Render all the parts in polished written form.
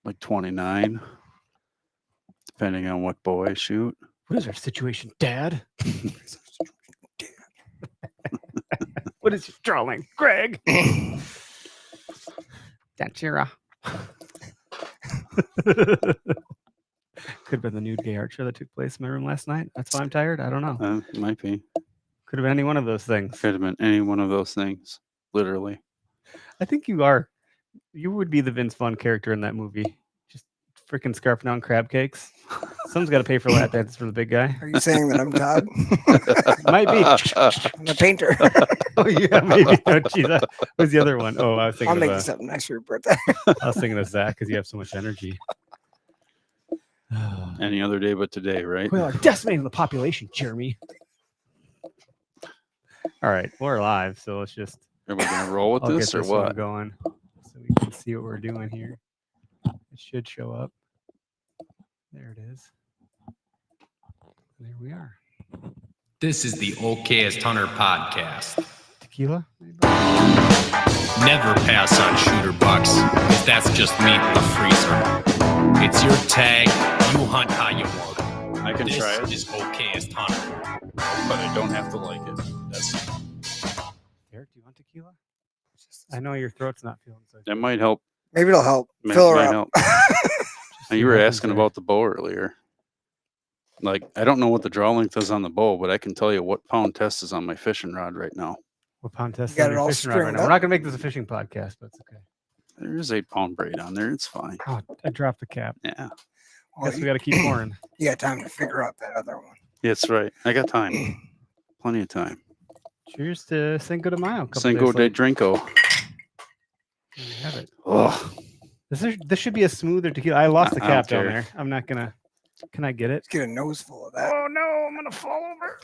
Like 29, depending on what bow I shoot. What is our situation, Dad? What is your drawing, Greg? That's your. Could have been the nude gay art show that took place in my room last night. That's why I'm tired. I don't know. Might be. Could have been any one of those things. Could have been any one of those things. Literally. I think you are. You would be the Vince Vaughn character in that movie. Just freaking scarfing down crab cakes. Someone's got to pay for lap dances for the big guy. Are you saying that I'm Todd? Might be. I'm a painter. Oh yeah, maybe. Oh geez, that was the other one. Oh, I was I'll thinking make of. you something nice for your birthday. I was thinking of Zach because you have so much energy. Any other day but today, right? We are decimating the population, Jeremy. All right, we're live, so let's just. Are we gonna roll with I'll this get or this one what? going so we can see what we're doing here. It should show up. There it is. There we are. This is the Okayest Hunter podcast. Tequila? Never pass on shooter bucks, because that's just meat in the freezer. It's your tag. You hunt how you want. I can This try it, is Okayest Hunter. but I don't have to like it. That's Eric, do you want tequila? I know your throat's not feeling so. that might help. Maybe it'll help. Might- Fill her might up. help. Just Now, see you what were happens asking there. about the bow earlier. Like, I don't know what the draw length is on the bow, but I can tell you what pound test is on my fishing rod right now. What pound test? You got on it your all fishing rod right stringed now. We're up? not gonna make this a fishing podcast, but it's okay. There's 8-pound braid on there. It's fine. Oh, I dropped the cap. Yeah, Well, Guess we got to keep pouring. you got time to figure out that other one. that's right. I got time. Plenty of time. Cheers to Cinco de Mayo. Cinco de Drinko. There you have it. Oh, This should be a smoother tequila. I lost the I don't cap down care. there. I'm not gonna. Can I get it? Let's get a nose full of that. Oh no, I'm gonna fall over.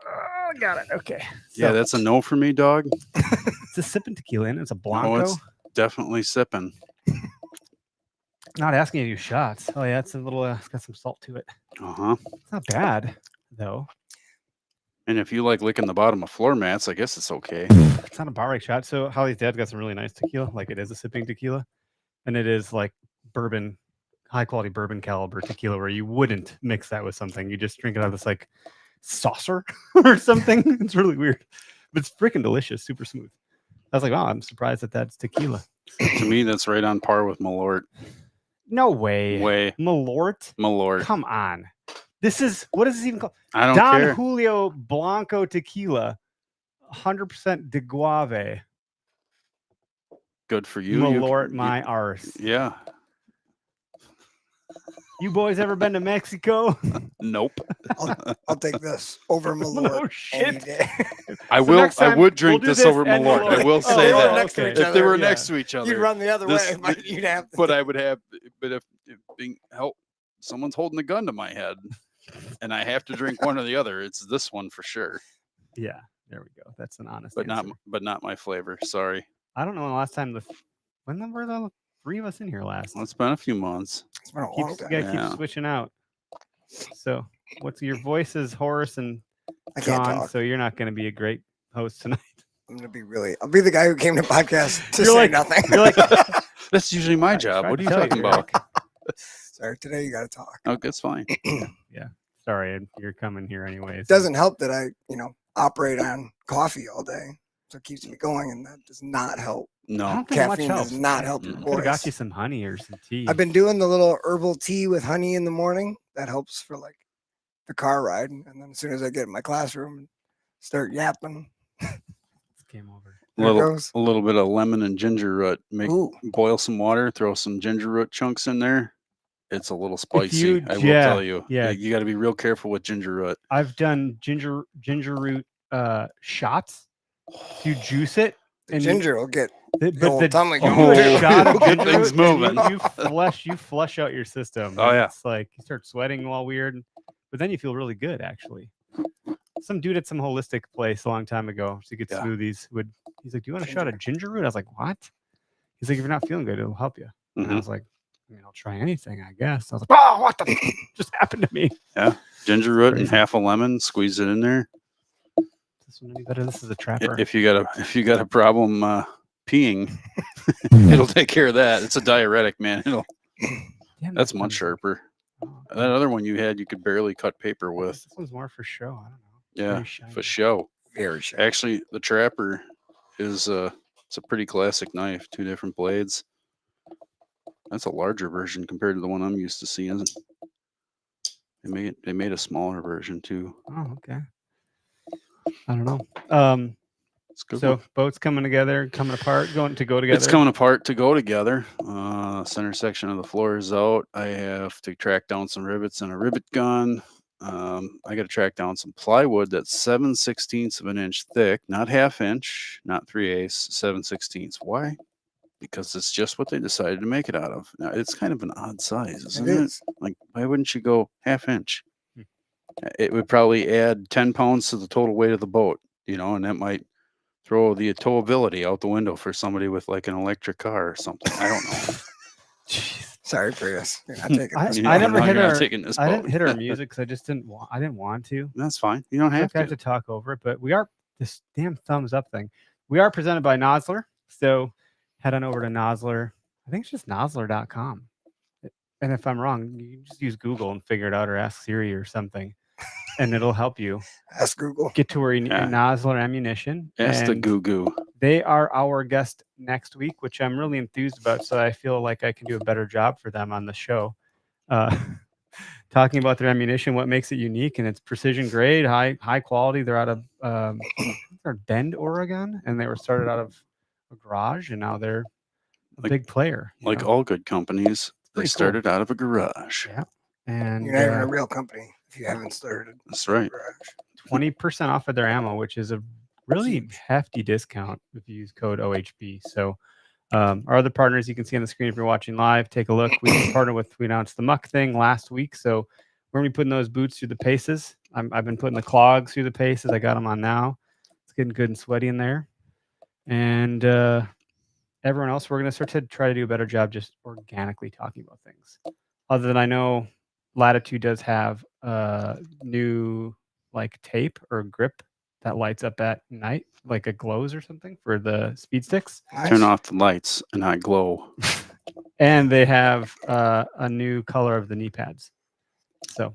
Oh, got it. Okay. yeah, So, that's a no for me, dog. it's a sipping tequila and it's a Blanco. No, it's definitely sipping. Not asking you to do shots. Oh yeah, it's a little. It's got some salt to it. Uh-huh. It's not bad though. And if you like licking the bottom of floor mats, I guess it's okay. It's not a bar rake shot. So Holly's dad's got some really nice tequila. Like it is a sipping tequila, and it is like bourbon, high quality bourbon caliber tequila, where you wouldn't mix that with something. You just drink it out of this like saucer or something. It's really weird, but it's freaking delicious, super smooth. I was like, wow, I'm surprised that that's tequila. To me, that's right on par with Malort. No way. Way. Malort? Malort. Come on. This is, what is this even called? I don't Don care. Julio Blanco tequila, 100% de Guave. Good for you. Malort my arse. Yeah. You boys ever been to Mexico? Nope. I'll take this over No Malort any shit. day. I So will. next I time, would drink we'll do this over and Malort. I will Oh, say they were that. next to okay. each If they were other, next to each other, You'd run the other This- way, but you'd have to. but I would have. But if being help, someone's holding a gun to my head, and I have to drink one or the other, it's this one for sure. Yeah, there we go. That's an honest But answer. not my flavor. Sorry. I don't know when the last time when were the three of us in here last? Well, it's been a few months. It's been a long You time. gotta Yeah. keep switching out. So what's your voice is hoarse and I can't gone, talk. so you're not gonna be a great host tonight. I'm gonna be I'll be the guy who came to podcast to You're say like- nothing. You're like, That's usually my I job. tried What are to you tell talking you, about? Sorry, today you got to talk. Oh, that's fine. sorry, you're coming here anyways. It doesn't help that I, operate on coffee all day, so it keeps me going, and that does not help. I No. don't think much Caffeine helps. does not help your Mm. Could have got voice. you some honey or some tea. I've been doing the little herbal tea with honey in the morning. That helps for like the car ride, and then as soon as I get in my classroom and start yapping, Game over. there it Little, goes. a little bit of lemon and ginger root. Ooh, Boil some water, throw some ginger root chunks in there. It's a little spicy. you- I will yeah, tell you. yeah. You got to be real careful with ginger root. I've done ginger root shots. You juice it the and ginger will get but the old tummy you going. do a shot of Get ginger things root and moving. you flush out your system. Oh, and yeah. It's like you start sweating all weird, but then you feel really good actually. Some dude at some holistic place a long time ago to get Yeah. smoothies he's like, "Do you want a shot of ginger root?" I was like, "What?" He's like, "If you're not feeling good, it'll help you." And I Mhm. was like, "I mean, I'll try anything, I guess." I was like, "Oh, what the just happened to me?" Ginger root and Crazy. half a lemon. Squeeze it in there. Is this one any better? This is a trapper. If you got a problem peeing, it'll take care of that. It's a diuretic, man. Damn, That's that much thumbs up. sharper. Oh, okay. That other one you had, you could barely cut paper with. This one's more for show. I don't know. Yeah, Very shiny. for show. Very sharp. Actually, the Trapper is it's a pretty classic knife. 2 different blades. That's a larger version compared to the one I'm used to seeing. They made a smaller version too. Oh, okay. I don't know. It's good. So boats coming together, coming apart, going together. It's coming apart to go together. Center section of the floor is out. I have to track down some rivets and a rivet gun. I got to track down some plywood that's 7/16 of an inch thick, not ½ inch, not 3/8, 7/16. Why? Because it's just what they decided to make it out of. Now, it's kind of an odd size, isn't It it? is. Like, why wouldn't you go ½ inch? Hmm. It would probably add 10 pounds to the total weight of the boat, and that might throw the towability out the window for somebody with like an electric car or something. I don't know. Jeez. Sorry, Prius. You're not taking I, this. You I know, never no, hit you're not our. taking this I didn't boat. hit our music because I just didn't want. I didn't want to. That's fine. You don't I have have to. to talk over it, but we are this damn thumbs up thing. We are presented by Nosler, so head on over to Nosler. I think it's just Nosler.com. And if I'm wrong, you can just use Google and figure it out, or ask Siri or something, and it'll help you Ask Google. get to where you need Yeah. Nosler ammunition. Ask the and goo goo. They are our guest next week, which I'm really enthused about. So I feel like I can do a better job for them on the show. Talking about their ammunition, what makes it unique, and it's precision grade, high quality. They're out of they're Bend, Oregon, and they were started out of a garage, and now they're a Like- big player. you Like know? all good companies, they pretty cool. started out of a garage. Yeah. And You're not even a real company if you haven't started. That's right. 20% off of their ammo, which is a really Huge. hefty discount if you use code OHB. So our other partners you can see on the screen if you're watching live, take a look. We announced the muck thing last week. So we're going to be putting those boots through the paces. I've been putting the clogs through the paces. I got them on now. It's getting good and sweaty in there. And everyone else, we're going to start to try to do a better job just organically talking about things. Other than I know Latitude does have new like tape or grip that lights up at night, like a glows or something for the speed sticks. Turn off the lights and I glow. And they have a new color of the knee pads. So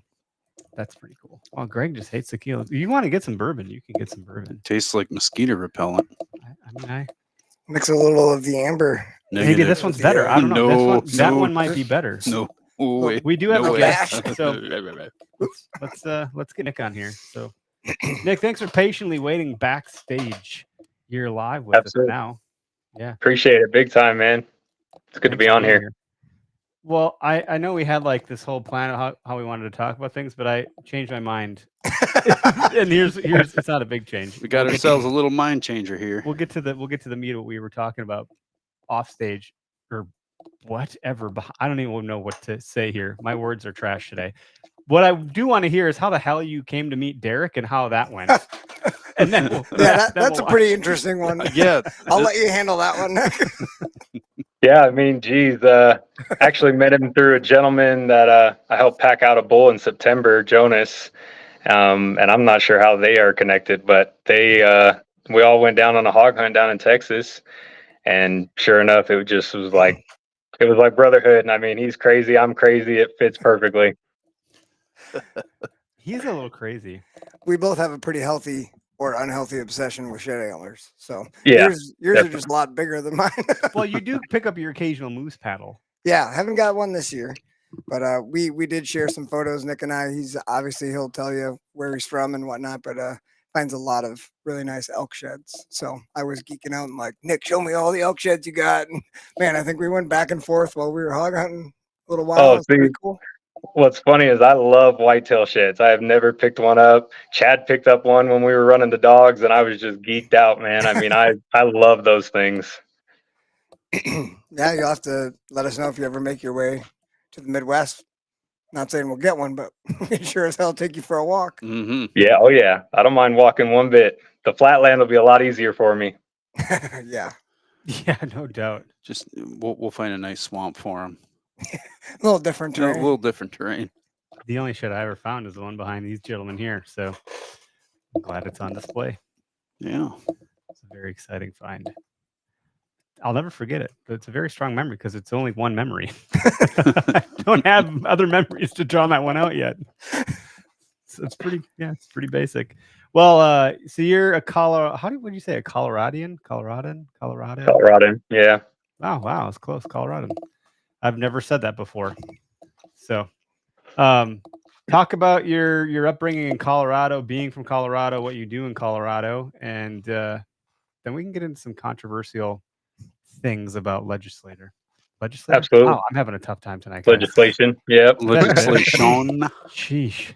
that's pretty cool. Well, Greg just hates tequila. If you want to get some bourbon, you can get some bourbon. Tastes like mosquito repellent. I mean, Mix a little of the amber. maybe Negative. this one's better. I don't know. That No, one might be better. No. Way. We do have No a way. guest, so let's get Nick on here. So, Nick, thanks for patiently waiting backstage. You're live with Absolutely. us now. Yeah, Appreciate it big time, man. It's good to thanks be for on being here. Well, I know we had like this whole plan of how we wanted to talk about things, but I changed my mind. And here's it's not a big change. We got ourselves a little mind changer here. We'll get to the meat of what we were talking about off stage or whatever. I don't even know what to say here. My words are trash today. What I do want to hear is how the hell you came to meet Derek and how that went. And then That's a pretty interesting one. Yeah. I'll let you handle that one. Yeah, I mean, geez, actually met him through a gentleman that I helped pack out a bull in September, Jonas. And I'm not sure how they are connected, but we all went down on a hog hunt down in Texas. And sure enough, it was like brotherhood. And I mean, he's crazy. I'm crazy. It fits perfectly. He's a little crazy. We both have a pretty healthy or unhealthy obsession with shed antlers. So Yeah, yours are just a lot bigger than mine. Well, you do pick up your occasional moose paddle. Yeah, haven't got one this year, but we did share some photos. Nick and I. He'll tell you where he's from and whatnot, but finds a lot of really nice elk sheds. So I was geeking out and like, Nick, show me all the elk sheds you got. And man, I think we went back and forth while we were hog hunting a little while. Oh, It was pretty cool. What's funny is I love whitetail sheds. I have never picked one up. Chad picked up one when we were running the dogs, and I was just geeked out, man. I mean, I love those things. Yeah, you'll have to let us know if you ever make your way to the Midwest. Not saying we'll get one, but we sure as hell take you for a walk. Mm-hmm. Yeah, oh yeah. I don't mind walking one bit. The flatland will be a lot easier for me. Yeah, Yeah, no doubt. Just we'll find a nice swamp for him. a little different A terrain. little different terrain. The only shed I ever found is the one behind these gentlemen here. So I'm glad it's on display. Yeah. It's a very exciting find. I'll never forget it. It's a very strong memory because it's only one memory. I don't have other memories to draw that one out yet. So it's pretty basic. Well, so you're a what do you say? A Coloradian? Colorado? Colorado. Yeah. Oh, wow, it's close. Colorado. I've never said that before. So, talk about your upbringing in Colorado, being from Colorado, what you do in Colorado, and then we can get into some controversial things about legislator. Absolutely. Wow, I'm having a tough time tonight, guys. Legislation. Yep. Legislation. Sheesh.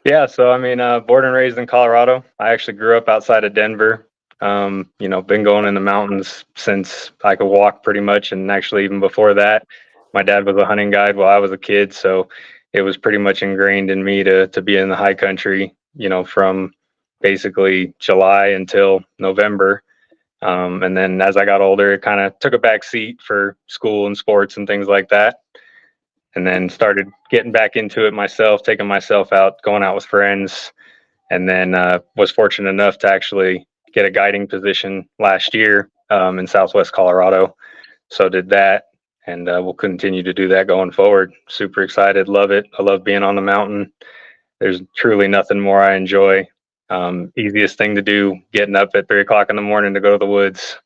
Yeah. So, I mean, born and raised in Colorado. I actually grew up outside of Denver. Been going in the mountains since I could walk pretty much. And actually, even before that, my dad was a hunting guide while I was a kid. So it was pretty much ingrained in me to be in the high country, from basically July until November. And then as I got older, it kind of took a back seat for school and sports and things like that. And then started getting back into it myself, taking myself out, going out with friends. And then was fortunate enough to actually get a guiding position last year in Southwest Colorado. So did that, and we'll continue to do that going forward. Super excited, love it. I love being on the mountain. There's truly nothing more I enjoy. Easiest thing to do, getting up at 3 o'clock in the morning to go to the woods.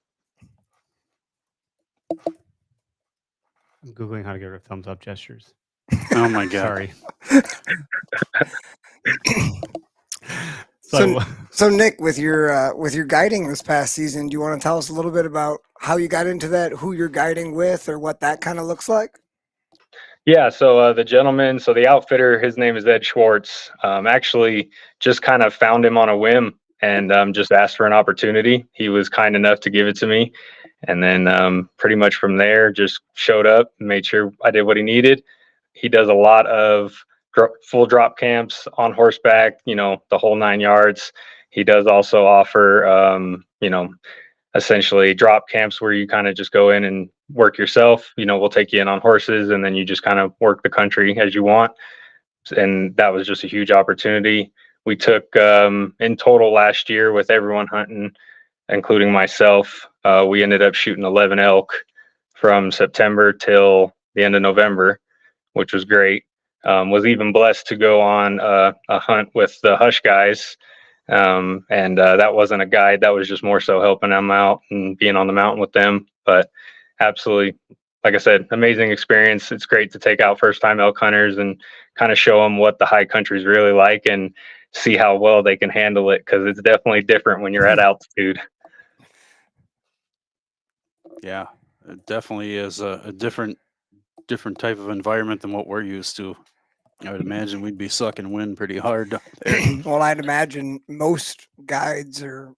I'm Googling how to get rid of thumbs up gestures. Oh my God. Sorry. So Nick, with your guiding this past season, do you want to tell us a little bit about how you got into that, who you're guiding with, or what that kind of looks like? Yeah, so the outfitter, his name is Ed Schwartz. Actually, just kind of found him on a whim and just asked for an opportunity. He was kind enough to give it to me, and then pretty much from there, just showed up, made sure I did what he needed. He does a lot of full drop camps on horseback, the whole 9 yards. He does also offer, essentially drop camps where you kind of just go in and work yourself. We'll take you in on horses and then you just kind of work the country as you want. And that was just a huge opportunity. We took in total last year with everyone hunting, including myself, we ended up shooting 11 elk from September till the end of November, which was great. Was even blessed to go on a hunt with the Hush guys. And that wasn't a guide. That was just more so helping them out and being on the mountain with them. But absolutely, like I said, amazing experience. It's great to take out first time elk hunters and kind of show them what the high country is really like and see how well they can handle it, because it's definitely different when you're at altitude. Yeah, it definitely is a different type of environment than what we're used to. I would imagine we'd be sucking wind pretty hard up there. Well, I'd imagine most guides, or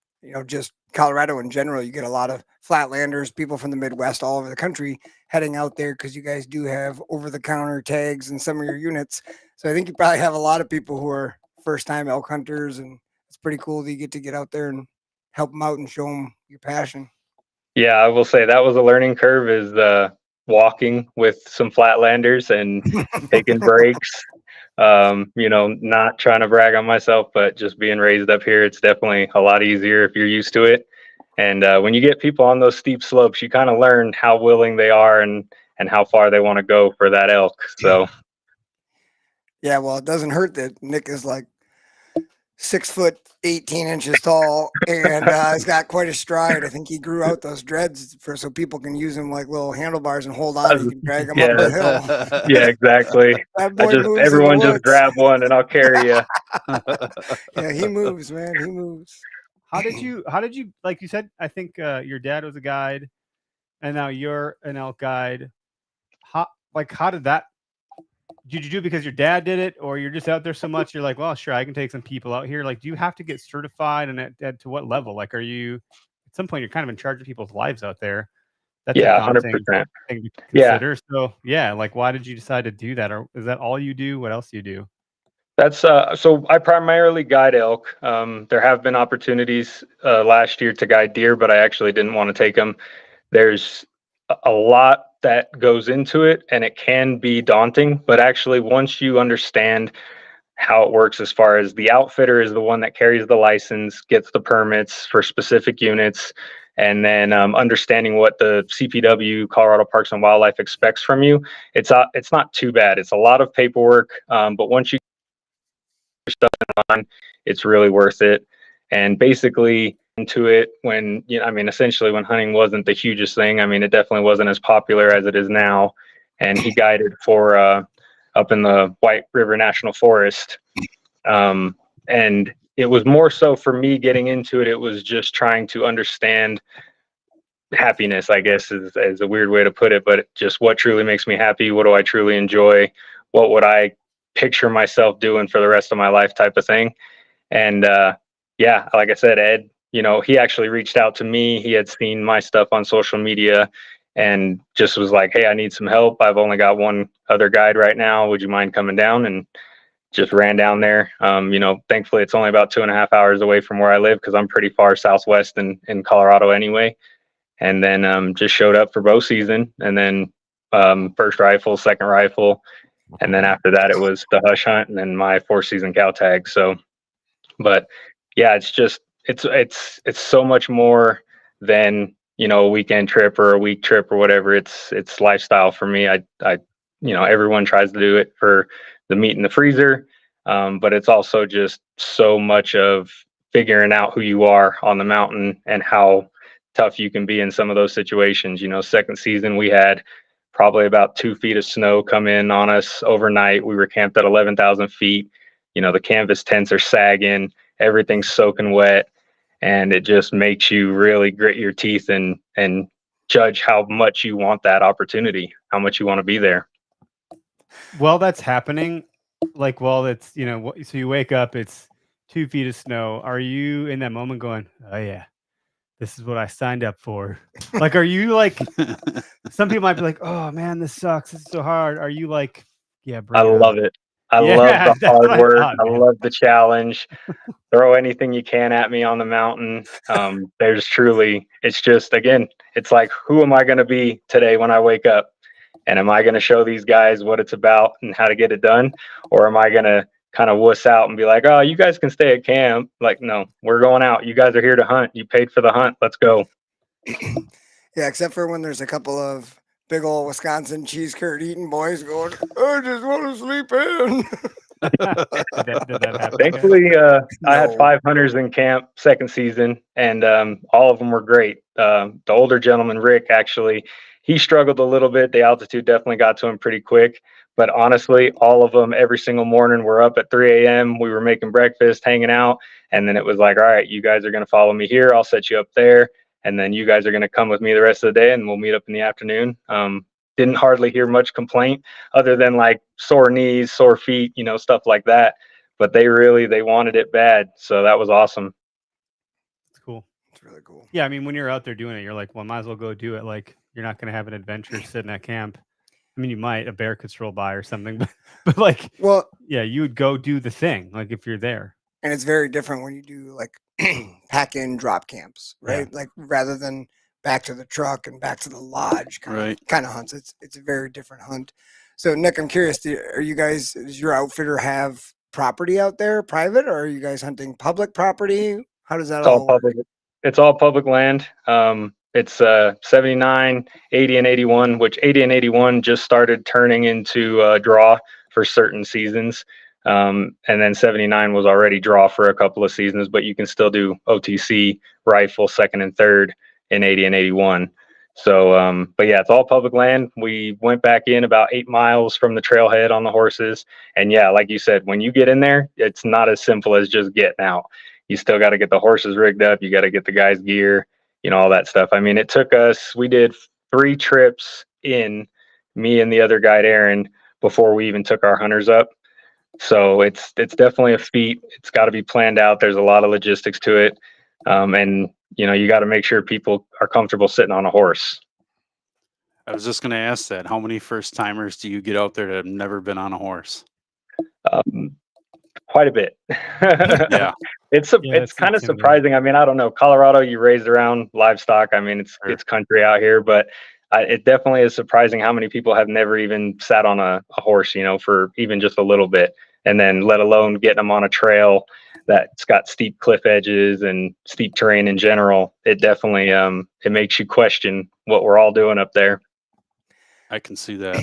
just Colorado in general, you get a lot of flatlanders, people from the Midwest, all over the country heading out there because you guys do have over-the-counter tags in some of your units. So I think you probably have a lot of people who are first-time elk hunters, and it's pretty cool that you get out there and help them out and show them your passion. Yeah, I will say that was a learning curve, is walking with some flatlanders and taking breaks. Not trying to brag on myself, but just being raised up here, it's definitely a lot easier if you're used to it. And when you get people on those steep slopes, you kind of learn how willing they are and how far they want to go for that elk. So yeah, well, it doesn't hurt that Nick is like 6'18" tall, and he's got quite a stride. I think he grew out those dreads so people can use them like little handlebars and hold on. You can drag them up the hill. Yeah, exactly. Everyone just grab one and I'll carry you. Yeah, he moves, man. He moves. How did you, like you said, I think your dad was a guide and now you're an elk guide. How did that, did you do it because your dad did it, or you're just out there so much you're like, well, sure, I can take some people out here? Like, do you have to get certified, and to what level? Like, are you at some point you're kind of in charge of people's lives out there? That's 100%. Thing to consider. So yeah, like, why did you decide to do that, or is that all you do? What else do you do? That's so I primarily guide elk. There have been opportunities last year to guide deer, but I actually didn't want to take them. There's a lot that goes into it, and it can be daunting, but actually once you understand how it works, as far as the outfitter is the one that carries the license, gets the permits for specific units, and then understanding what the CPW, Colorado Parks and Wildlife, expects from you. It's not too bad. It's a lot of paperwork, but once you get stuff in line, it's really worth it. And basically into it when, I mean, essentially when hunting wasn't the hugest thing. I mean, it definitely wasn't as popular as it is now. And he guided for up in the White River National Forest. And it was more so for me getting into it. It was just trying to understand happiness, I guess is a weird way to put it, but just what truly makes me happy. What do I truly enjoy? What would I picture myself doing for the rest of my life, type of thing. And yeah, like I said, Ed, he actually reached out to me. He had seen my stuff on social media and just was like, hey, I need some help. I've only got one other guide right now. Would you mind coming down? And just ran down there. Thankfully it's only about 2.5 hours away from where I live, because I'm pretty far southwest in Colorado anyway. And then just showed up for bow season, and then first rifle, second rifle. And then after that, it was the hush hunt and then my 4-season cow tag. So, but yeah, it's so much more than, a weekend trip or a week trip or whatever. It's lifestyle for me. I everyone tries to do it for the meat in the freezer. But it's also just so much of figuring out who you are on the mountain and how tough you can be in some of those situations. Second season, we had probably about 2 feet of snow come in on us overnight. We were camped at 11,000 feet. The canvas tents are sagging, everything's soaking wet, and it just makes you really grit your teeth and judge how much you want that opportunity, how much you want to be there. While that's happening, like while it's, so you wake up, it's 2 feet of snow. Are you in that moment going, oh yeah, this is what I signed up for? Like, are you like, some people might be like, oh man, this sucks. This is so hard. Are you like, yeah, bring I it love on? it. I love the hard work. I love the challenge. Throw anything you can at me on the mountain. It's just, again, it's like, who am I going to be today when I wake up? And am I going to show these guys what it's about and how to get it done? Or am I going to kind of wuss out and be like, oh, you guys can stay at camp? Like, no, we're going out. You guys are here to hunt. You paid for the hunt. Let's go. Yeah, except for when there's a couple of big old Wisconsin cheese curd eating boys going, I just want to sleep in. Did that happen? Thankfully, I had No. 5 hunters in camp second season, and all of them were great. The older gentleman, Rick, actually, he struggled a little bit. The altitude definitely got to him pretty quick. But honestly, all of them, every single morning, we're up at 3 a.m. We were making breakfast, hanging out. And then it was like, all right, you guys are going to follow me here. I'll set you up there. And then you guys are going to come with me the rest of the day, and we'll meet up in the afternoon. Didn't hardly hear much complaint other than like sore knees, sore feet, stuff like that. But they wanted it bad. So that was awesome. It's cool. It's really cool. Yeah, I mean, when you're out there doing it, you're like, well, might as well go do it. Like, you're not going to have an adventure sitting at camp. I mean, you might, a bear could stroll by or something, but like, Well, yeah, you would go do the thing, like if you're there. and it's very different when you do like pack in drop camps, right? Yeah. Like rather than back to the truck and back to the lodge Right. kind of hunts. It's a very different hunt. So Nick, I'm curious, does your outfitter have property out there, private, or are you guys hunting public property? How does that It's all all work? public. It's all public land. It's 79, 80, and 81, which 80 and 81 just started turning into draw for certain seasons. And then 79 was already draw for a couple of seasons, but you can still do OTC rifle second and third in 80 and 81. So, but yeah, it's all public land. We went back in about 8 miles from the trailhead on the horses. And yeah, like you said, when you get in there, it's not as simple as just getting out. You still got to get the horses rigged up. You got to get the guys' gear, all that stuff. I mean, it took us, we did 3 trips in, me and the other guide, Aaron, before we even took our hunters up. So it's definitely a feat. It's got to be planned out. There's a lot of logistics to it. And you got to make sure people are comfortable sitting on a horse. I was just going to ask that. How many first timers do you get out there that have never been on a horse? Quite a bit. Yeah. It's kind of intimidating. surprising. I mean, I don't know. Colorado, you raised around livestock. I mean, it's country out here, but it definitely is surprising how many people have never even sat on a horse, for even just a little bit. and then let alone getting them on a trail that's got steep cliff edges and steep terrain in general. It definitely it makes you question what we're all doing up there. I can see that.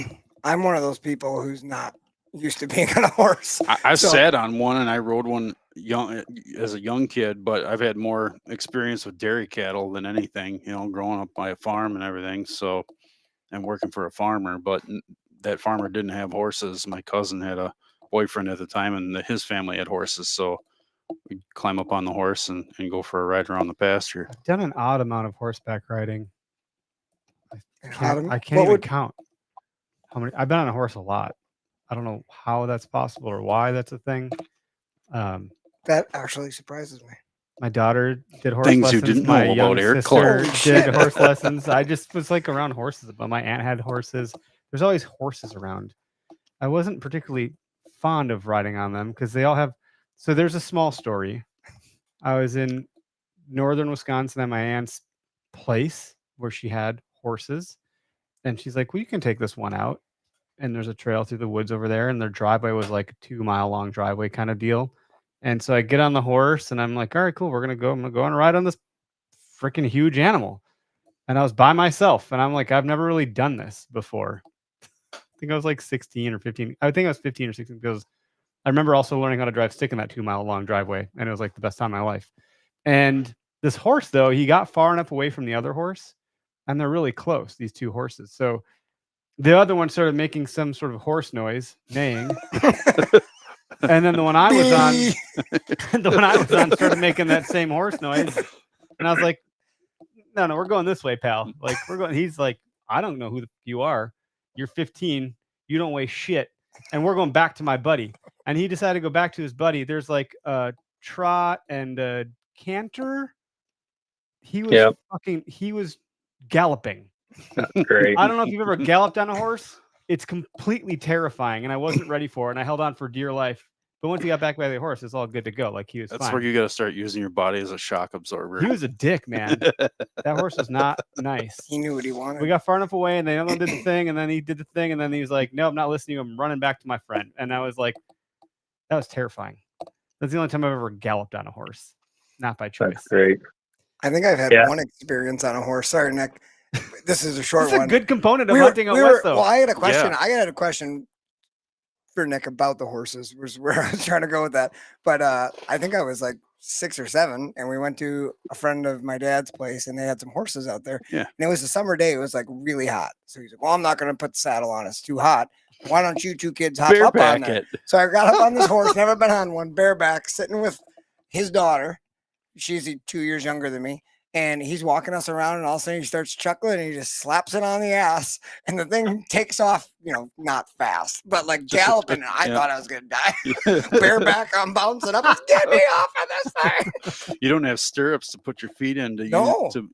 I'm one of those people who's not used to being on a horse. I So- sat on one and I rode one young as a young kid, but I've had more experience with dairy cattle than anything, growing up by a farm and everything. So, and working for a farmer, but that farmer didn't have horses. My cousin had a boyfriend at the time, and his family had horses. So we'd climb up on the horse and go for a ride around the pasture. I've done an odd amount of horseback riding. Adam, I can't even count how many. I've been on a horse a lot. I don't know how that's possible or why that's a thing. That actually surprises me. My daughter did horse Things lessons. you didn't My know young about Eric sister Clark. Holy did shit. horse lessons. I just was like around horses, but my aunt had horses. There's always horses around. I wasn't particularly fond of riding on them because they all have. So there's a small story. I was in northern Wisconsin at my aunt's place where she had horses, and she's like, "Well, you can take this one out." And there's a trail through the woods over there, and their driveway was like a 2-mile long driveway kind of deal. And so I get on the horse and I'm like, all right, cool. I'm going to go on a ride on this freaking huge animal. And I was by myself and I'm like, I've never really done this before. I think I was like 16 or 15. I think I was 15 or 16 because I remember also learning how to drive stick in that 2-mile long driveway. And it was like the best time of my life. And this horse, though, he got far enough away from the other horse and they're really close, these two horses. So the other one started making some sort of horse noise, neighing. And then the one I was on, started making that same horse noise. And I was like, no, we're going this way, pal. Like, we're going. He's like, I don't know who you are. You're 15. You don't weigh shit. And we're going back to my buddy. And he decided to go back to his buddy. There's like a trot and a canter. He was he was galloping. That's great. I don't know if you've ever galloped on a horse. It's completely terrifying, and I wasn't ready for it, and I held on for dear life. But once he got back by the horse, it's all good to go. Like, he was That's fine. where you got to start using your body as a shock absorber. He was a dick, man. That horse was not nice. He knew what he wanted. We got far enough away, and the other one did the thing, and then he did the thing, and then he was like, no, I'm not listening. I'm running back to my friend. And I was like, that was terrifying. That's the only time I've ever galloped on a horse. Not by choice. That's great. I think I've had Yeah. one experience on a horse. Sorry, Nick. This is a short It's a one. good component of hunting out west, though. Well, I had a question. Yeah. I had a question for Nick about the horses, was where I was trying to go with that. But I think I was like 6 or 7, and we went to a friend of my dad's place, and they had some horses out there. Yeah. And it was a summer day. It was like really hot. So he's like, well, I'm not going to put the saddle on. It's too hot. Why don't you two kids hop up on Bareback there? it. So I got up on this horse, never been on one, bareback, sitting with his daughter. She's 2 years younger than me. And he's walking us around, and all of a sudden he starts chuckling, and he just slaps it on the ass, and the thing takes off, not fast, but like galloping. And I thought I was going to die. Bareback, I'm bouncing up. Get me off of this thing. You don't have stirrups to put your feet in No. to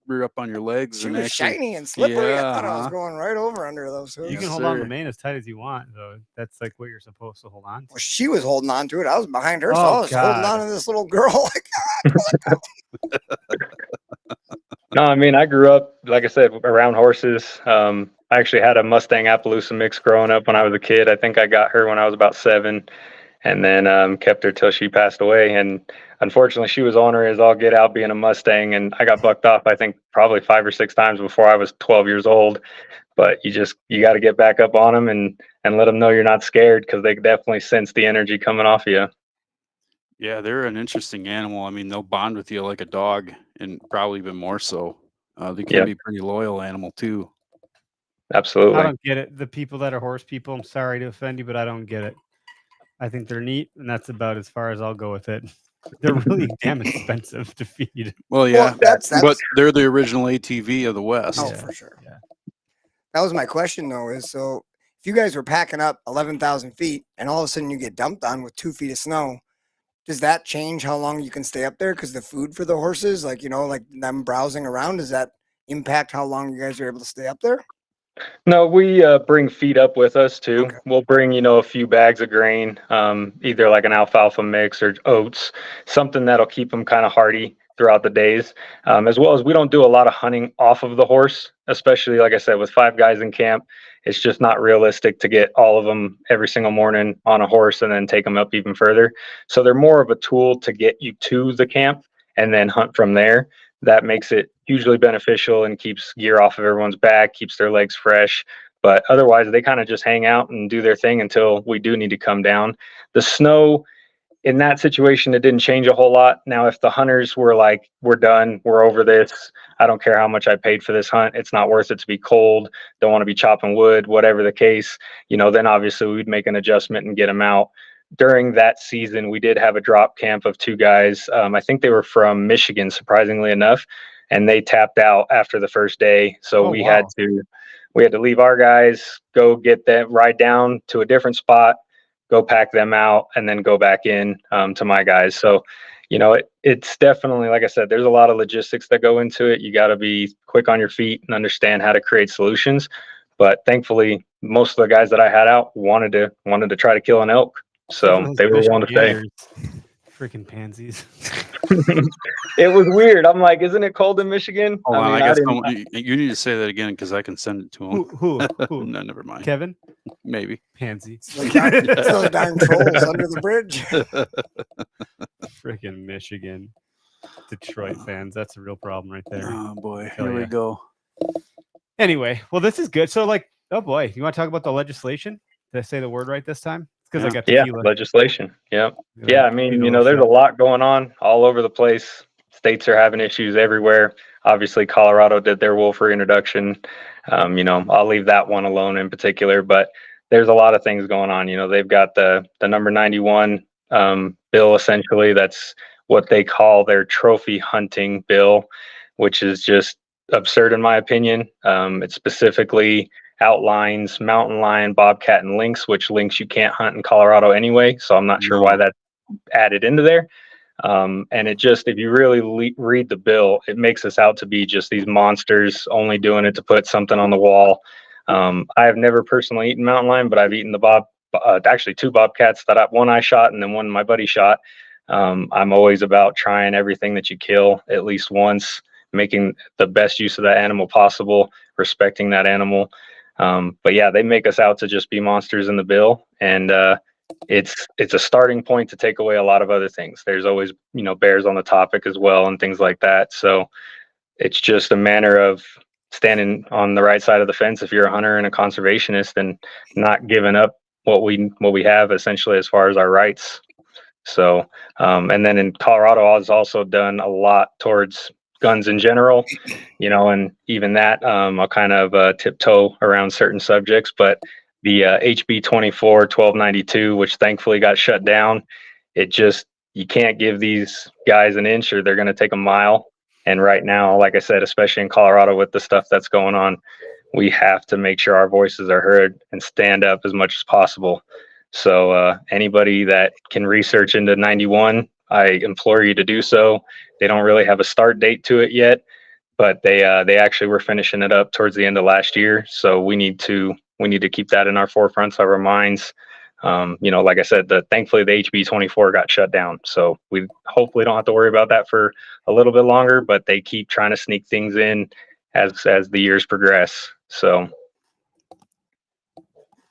rear up on your legs. She and was actually, shiny and slippery. I thought I was Yeah. going right over under those hooves. You can Yes, hold on to sir. the mane as tight as you want, though. That's like what you're supposed to hold on to. Well, she was holding on to it. I was behind her, so Oh, I was holding God. on to this little girl. Like, No, I mean, I grew up, like I said, around horses. I actually had a Mustang Appaloosa mix growing up when I was a kid. I think I got her when I was about 7, and then kept her till she passed away. And unfortunately, she was on her as all get out being a Mustang, and I got bucked off, I think, probably 5 or 6 times before I was 12 years old. But you got to get back up on them and let them know you're not scared, because they definitely sense the energy coming off of you. Yeah, they're an interesting animal. I mean, they'll bond with you like a dog, and probably even more so. They can Yep. be pretty loyal animal too. Absolutely. I don't get it. The people that are horse people, I'm sorry to offend you, but I don't get it. I think they're neat, and that's about as far as I'll go with it. They're really damn expensive to feed. Well, yeah, well, that's but they're the original ATV of the West. Oh, Yeah. for sure. Yeah. That was my question, though, is so if you guys were packing up 11,000 feet and all of a sudden you get dumped on with 2 feet of snow, does that change how long you can stay up there? Because the food for the horses, like them browsing around, does that impact how long you guys are able to stay up there? No, we bring feed up with us too. Okay. We'll bring, a few bags of grain, either like an alfalfa mix or oats, something that'll keep them kind of hardy throughout the days. As well as we don't do a lot of hunting off of the horse, especially like I said, with 5 guys in camp. It's just not realistic to get all of them every single morning on a horse and then take them up even further. So they're more of a tool to get you to the camp and then hunt from there. That makes it hugely beneficial and keeps gear off of everyone's back, keeps their legs fresh. But otherwise, they kind of just hang out and do their thing until we do need to come down. The snow, in that situation, it didn't change a whole lot. Now, if the hunters were like, we're done, we're over this, I don't care how much I paid for this hunt, it's not worth it to be cold, don't want to be chopping wood, whatever the case, then obviously we'd make an adjustment and get them out. During that season, we did have a drop camp of 2 guys. I think they were from Michigan, surprisingly enough, and they tapped out after the first day. So we had to leave our guys, go get them, ride down to a different spot, go pack them out, and then go back in to my guys. So, it's definitely, like I said, there's a lot of logistics that go into it. You got to be quick on your feet and understand how to create solutions. But thankfully, most of the guys that I had out wanted to try to kill an elk. So they were willing to stay. Freaking pansies. It was weird. I'm like, isn't it cold in Michigan? Hold on, I guess you need to say that again because I can send it to him. Who? No, never mind. Kevin? Maybe. Pansy. Those darn trolls under the bridge. Freaking Michigan. Detroit fans. That's a real problem right there. Oh, boy. Hell Here we yeah. go. Anyway, well, this is good. So, oh boy, you want to talk about the legislation? Did I say the word right this time? Because I got tequila. Legislation. Yep. Yeah, I mean, there's a lot going on all over the place. States are having issues everywhere. Obviously, Colorado did their wolf reintroduction. I'll leave that one alone in particular, but there's a lot of things going on. They've got the number 91 bill, essentially. That's what they call their trophy hunting bill, which is just absurd in my opinion. It specifically outlines mountain lion, bobcat, and lynx, which lynx you can't hunt in Colorado anyway. So I'm not sure why that's added into there. And it just, if you really read the bill, it makes us out to be just these monsters only doing it to put something on the wall. I have never personally eaten mountain lion, but I've eaten actually 2 bobcats that one I shot and then one my buddy shot. I'm always about trying everything that you kill at least once, making the best use of that animal possible, respecting that animal. But yeah, they make us out to just be monsters in the bill. And it's a starting point to take away a lot of other things. There's always, bears on the topic as well and things like that. So it's just a matter of standing on the right side of the fence if you're a hunter and a conservationist and not giving up what we have essentially as far as our rights. So, and then in Colorado, has also done a lot towards guns in general, and even that, I'll kind of tiptoe around certain subjects, but the HB 24 1292, which thankfully got shut down, you can't give these guys an inch or they're going to take a mile. And right now, like I said, especially in Colorado with the stuff that's going on, we have to make sure our voices are heard and stand up as much as possible. So anybody that can research into 91, I implore you to do so. They don't really have a start date to it yet, but they actually were finishing it up towards the end of last year. So we need to keep that in our forefronts of our minds. Like I said, thankfully the HB 24 got shut down. So we hopefully don't have to worry about that for a little bit longer, but they keep trying to sneak things in as the years progress. So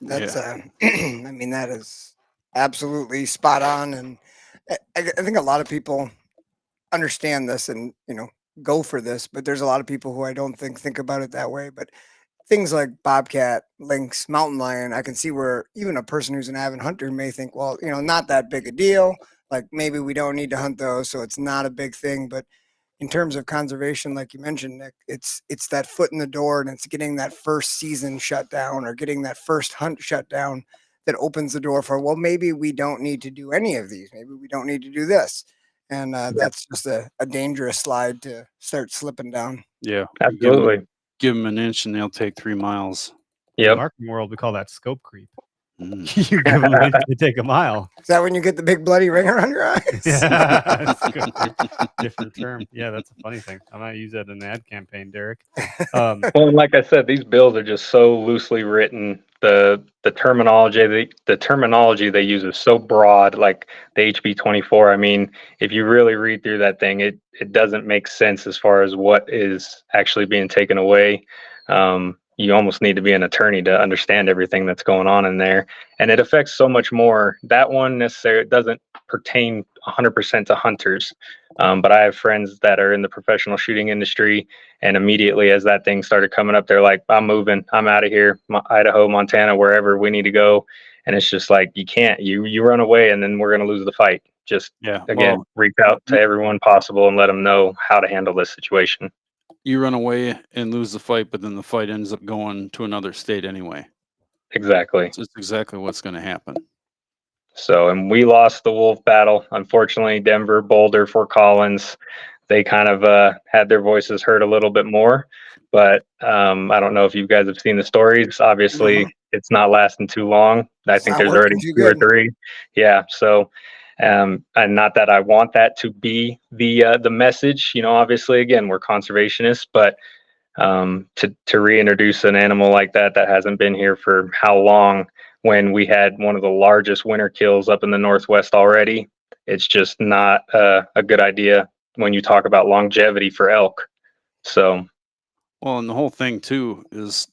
that's, I mean, that is absolutely spot on. And I think a lot of people understand this and, go for this, but there's a lot of people who I don't think about it that way. But things like bobcat, lynx, mountain lion, I can see where even a person who's an avid hunter may think, well, not that big a deal. Like maybe we don't need to hunt those, so it's not a big thing. But in terms of conservation, like you mentioned, Nick, it's that foot in the door, and it's getting that first season shut down or getting that first hunt shut down that opens the door for, well, maybe we don't need to do any of these. Maybe we don't need to do this. And that's just a dangerous slide to start slipping down. Yeah, absolutely. Give them an inch and they'll take 3 miles. In the marketing world, we call that scope creep. Mm. You give them an inch, they take a mile. Is that when you get the big bloody ring around your eyes? Yeah, different term. Yeah, that's a funny thing. I might use that in the ad campaign, Derek. Well, like I said, these bills are just so loosely written. The terminology they use is so broad, like the HB 24. I mean, if you really read through that thing, it doesn't make sense as far as what is actually being taken away. you almost need to be an attorney to understand everything that's going on in there. And it affects so much more. That one necessarily doesn't pertain 100% to hunters. But I have friends that are in the professional shooting industry, and immediately as that thing started coming up, they're like, I'm moving, I'm out of here, Idaho, Montana, wherever we need to go. And it's just like, you can't, you run away and then we're going to lose the fight. Just, Yeah. again, Well, reach out to everyone possible and let them know how to handle this situation. you run away and lose the fight, but then the fight ends up going to another state anyway. Exactly. So it's exactly what's going to happen. So, and we lost the wolf battle. Unfortunately, Denver, Boulder, Fort Collins, they kind of had their voices heard a little bit more. But I don't know if you guys have seen the stories. Obviously, it's not lasting too long. I It's think not there's working already too 2 or good. 3. Yeah. So, and not that I want that to be the message. You know, obviously, again, we're conservationists, but to reintroduce an animal like that hasn't been here for how long, when we had one of the largest winter kills up in the Northwest already, it's just not a good idea when you talk about longevity for elk. So, Well, and the whole thing too is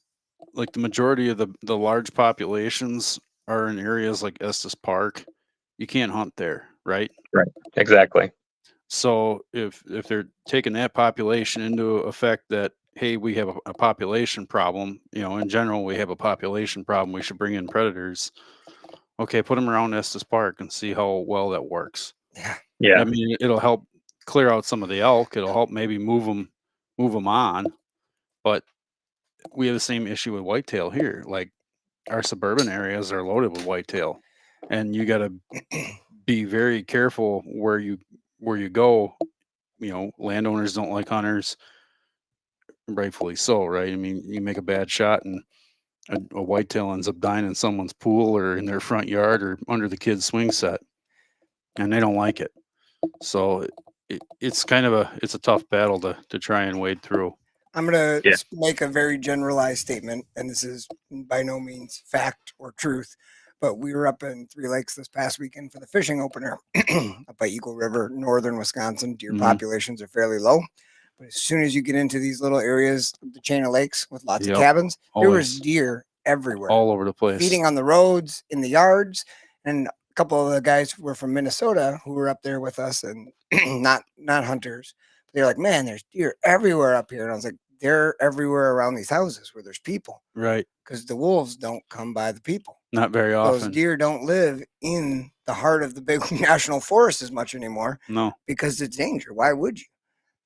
like the majority of the large populations are in areas like Estes Park. You can't hunt there, right? right, exactly. So if they're taking that population into effect, that hey, we have a population problem, you know, in general we have a population problem, we should bring in predators. Okay, put them around Estes Park and see how well that works. Yeah. Yeah, I mean, it'll help clear out some of the elk. It'll help maybe move them on. But we have the same issue with whitetail here. Like our suburban areas are loaded with whitetail, and you got to be very careful where you go. You know, landowners don't like hunters, rightfully so, right? I mean, you make a bad shot and a whitetail ends up dying in someone's pool or in their front yard or under the kid's swing set, and they don't like it. So it's kind of a tough battle to try and wade through. I'm going Yeah. to make a very generalized statement, and this is by no means fact or truth, but we were up in Three Lakes this past weekend for the fishing opener up by Eagle River, northern Wisconsin. Deer Mhm. populations are fairly low. But as soon as you get into these little areas of the chain of lakes with lots Yep, of cabins, there was always. Deer everywhere, All over the place. feeding on the roads, in the yards. And a couple of the guys who were from Minnesota who were up there with us, and not hunters. They're like, man, there's deer everywhere up here. And I was like, they're everywhere around these houses where there's people, Right. because the wolves don't come by the people. Not very Those often. deer don't live in the heart of the big national forest as much anymore, No. because it's danger. Why would you?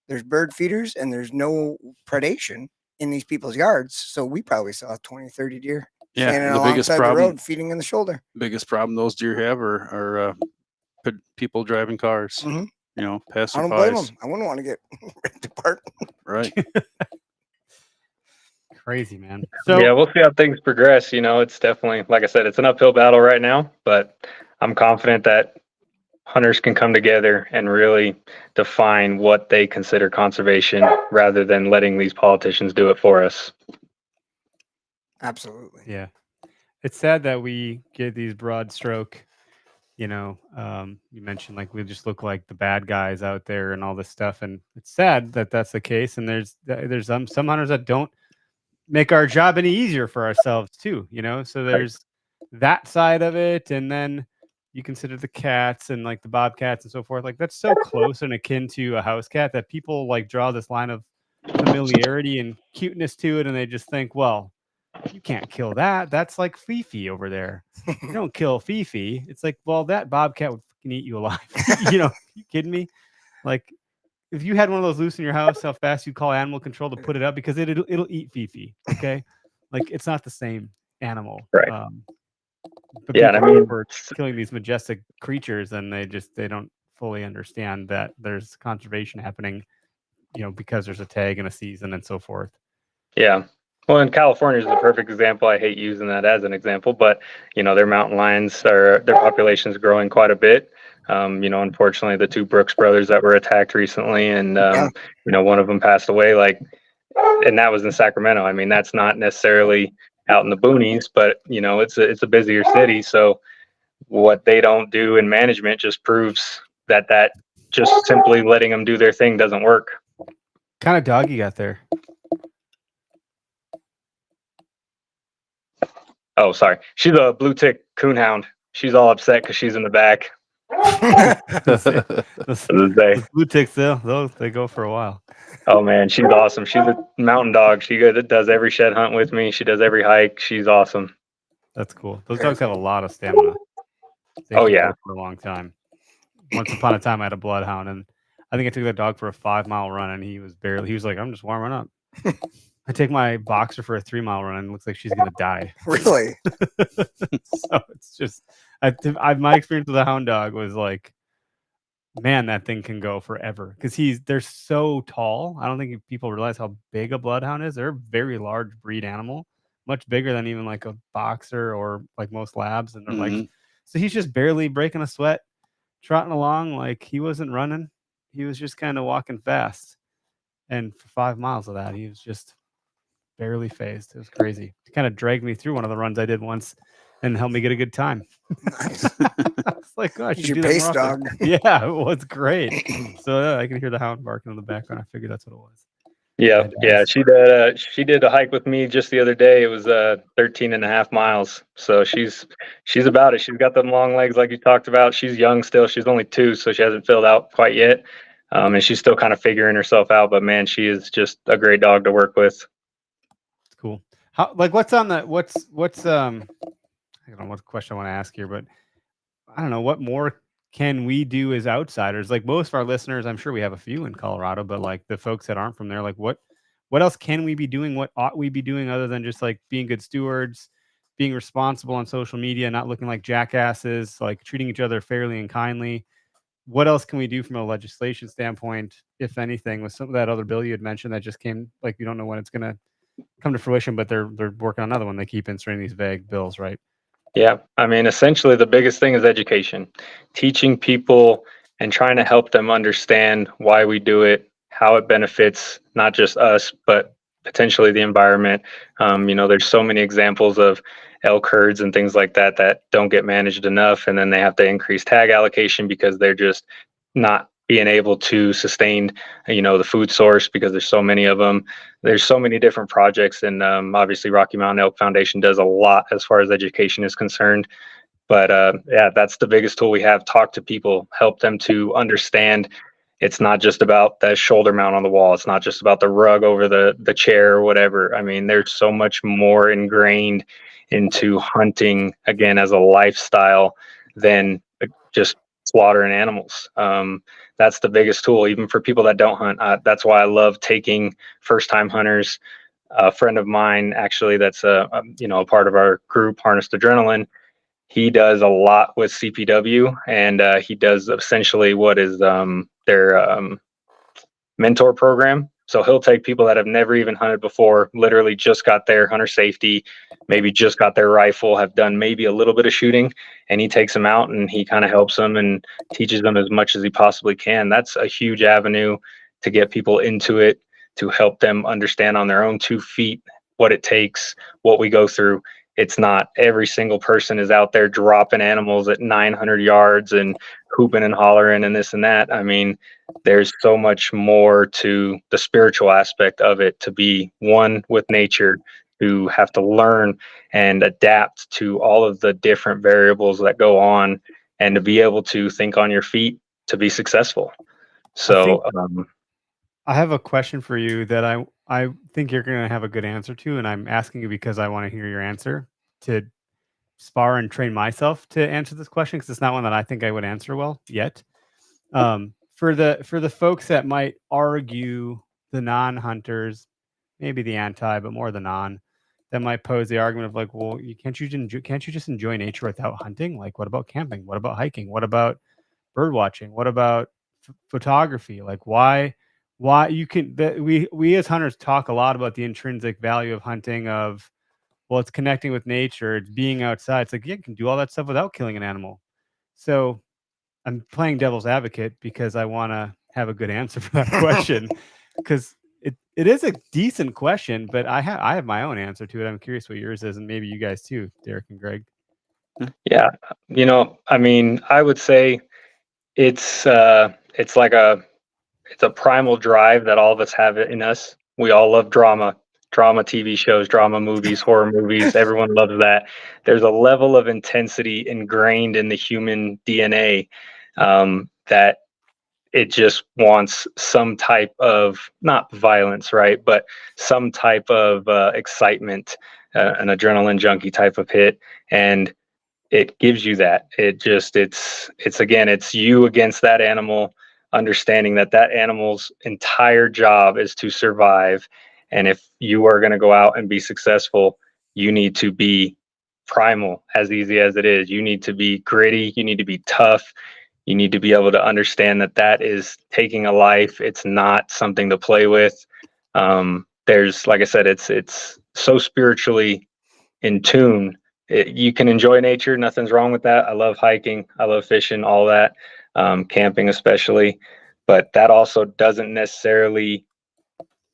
There's bird feeders and there's no predation in these people's yards. So we probably saw 20, 30 deer Yeah, standing the biggest alongside the problem- road feeding in the shoulder. Biggest problem those deer have are people driving cars. Mhm. You know, I don't blame passersby. them. I wouldn't want to get ripped apart. Right. Crazy, man. So yeah, we'll see how things progress. You know, it's definitely, like I said, it's an uphill battle right now, but I'm confident that hunters can come together and really define what they consider conservation rather than letting these politicians do it for us. Absolutely. yeah, it's sad that we get these broad stroke. You mentioned like we just look like the bad guys out there and all this stuff, and it's sad that that's the case. And there's some hunters that don't make our job any easier for ourselves too. So there's that side of it, and then you consider the cats and like the bobcats and so forth. Like that's so close and akin to a house cat that people like draw this line of familiarity and cuteness to it, and they just think, well, you can't kill that. That's like Fifi over there. You don't kill Fifi. It's like, well, that bobcat would fucking eat you alive. You kidding me? Like, if you had one of those loose in your house, how fast you'd call animal control to put it up, because it'll eat Fifi. Okay, like it's not the same animal. Right. But Yeah, and I mean, we're killing these majestic creatures, and they don't fully understand that there's conservation happening, because there's a tag and a season and so forth. Yeah. Well, in California is the perfect example. I hate using that as an example, but their mountain lions their population is growing quite a bit. Unfortunately, the 2 Brooks brothers that were attacked recently, and one of them passed away. And that was in Sacramento. I mean, that's not necessarily out in the boonies, but it's a busier city. So what they don't do in management just proves that just simply letting them do their thing doesn't work. Kind of dog you got there? Oh, sorry. She's a blue tick coonhound. She's all upset because she's in the back. Those, They- those blue ticks, they go for a while. Oh man, she's awesome. She's a mountain dog. She does every shed hunt with me. She does every hike. She's awesome. That's cool. Those dogs have a lot of stamina. They Oh, can yeah. go for a long time. Once upon a time, I had a bloodhound, and I think I took that dog for a 5-mile run, and he was like, I'm just warming up. I take my boxer for a 3-mile run, and it looks like she's gonna die. Really? So it's just, my experience with a hound dog was like, man, that thing can go forever because they're so tall. I don't think people realize how big a bloodhound is. They're a very large breed animal, much bigger than even like a boxer or like most labs. And they're like, so he's just barely breaking a sweat, trotting along like he wasn't running. He was just kind of walking fast. And for 5 miles of that, he was just barely phased. It was crazy. He kind of dragged me through one of the runs I did once and helped me get a good time. Nice. I was like, gosh, He's your pace dog. Yeah, it was great. So I can hear the hound barking in the background. I figured that's what it was. Yeah. She did a hike with me just the other day. It was 13 and a half miles. So she's about it. She's got them long legs like you talked about. She's young still. She's only 2, so she hasn't filled out quite yet. And she's still kind of figuring herself out. But man, she is just a great dog to work with. It's cool. How, like, what's on the what's I don't know what question I want to ask here, but I don't know what more can we do as outsiders? Like most of our listeners, I'm sure we have a few in Colorado, but like the folks that aren't from there, like what else can we be doing? What ought we be doing other than just like being good stewards, being responsible on social media, not looking like jackasses, like treating each other fairly and kindly? What else can we do from a legislation standpoint, if anything, with some of that other bill you had mentioned that just came, like you don't know when it's going to come to fruition, but they're working on another one. They keep inserting these vague bills, right? Yeah, I mean, essentially the biggest thing is education, teaching people and trying to help them understand why we do it, how it benefits not just us, but potentially the environment. There's so many examples of elk herds and things like that that don't get managed enough, and then they have to increase tag allocation because they're just not being able to sustain, the food source because there's so many of them. There's so many different projects, and obviously Rocky Mountain Elk Foundation does a lot as far as education is concerned. But yeah, that's the biggest tool we have. Talk to people, help them to understand it's not just about the shoulder mount on the wall. It's not just about the rug over the chair or whatever. I mean, there's so much more ingrained into hunting, again, as a lifestyle than just slaughtering animals. That's the biggest tool, even for people that don't hunt. That's why I love taking first-time hunters. A friend of mine, actually, that's a part of our group, Harnessed Adrenaline. He does a lot with CPW, and he does essentially what is their mentor program. So he'll take people that have never even hunted before, literally just got their hunter safety, maybe just got their rifle, have done maybe a little bit of shooting, and he takes them out and he kind of helps them and teaches them as much as he possibly can. That's a huge avenue to get people into it, to help them understand on their own 2 feet what it takes, what we go through. It's not every single person is out there dropping animals at 900 yards and hooping and hollering and this and that. I mean, there's so much more to the spiritual aspect of it, to be one with nature, to have to learn and adapt to all of the different variables that go on, and to be able to think on your feet to be successful. So I have a question for you that I think you're going to have a good answer to, and I'm asking you because I want to hear your answer to spar and train myself to answer this question, because it's not one that I think I would answer well yet. For the folks that might argue, the non-hunters, maybe the anti, but more the non, that might pose the argument of like, well, can't you just enjoy nature without hunting? Like, what about camping? What about hiking? What about bird watching? What about photography? Like, why you can we as hunters talk a lot about the intrinsic value of hunting, of, well, it's connecting with nature, it's being outside. It's like, yeah, you can do all that stuff without killing an animal. So I'm playing devil's advocate because I want to have a good answer for that question, because it is a decent question, but I have my own answer to it. I'm curious what yours is, and maybe you guys too, Derek and Greg. Yeah, I mean, I would say it's like it's a primal drive that all of us have in us. We all love drama. drama TV shows, drama movies, horror movies. Everyone loves that. There's a level of intensity ingrained in the human DNA that it just wants some type of, not violence, right, but some type of excitement, an adrenaline junkie type of hit, and it gives you that. It's again, it's you against that animal, understanding that that animal's entire job is to survive, and if you are going to go out and be successful, you need to be primal. As easy as it is, you need to be gritty, you need to be tough, you need to be able to understand that that is taking a life. It's not something to play with. There's, like I said, it's so spiritually in tune. You can enjoy nature, nothing's wrong with that. I love hiking, I love fishing, all that, camping especially, but that also doesn't necessarily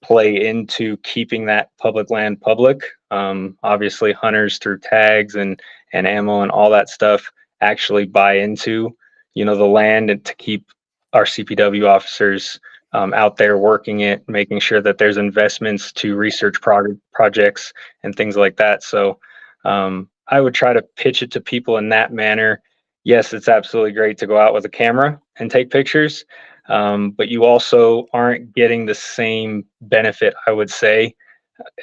play into keeping that public land public. Obviously, hunters through tags and ammo and all that stuff actually buy into, the land, and to keep our CPW officers out there working it, making sure that there's investments to research projects and things like that. So I would try to pitch it to people in that manner. Yes, it's absolutely great to go out with a camera and take pictures, but you also aren't getting the same benefit, I would say,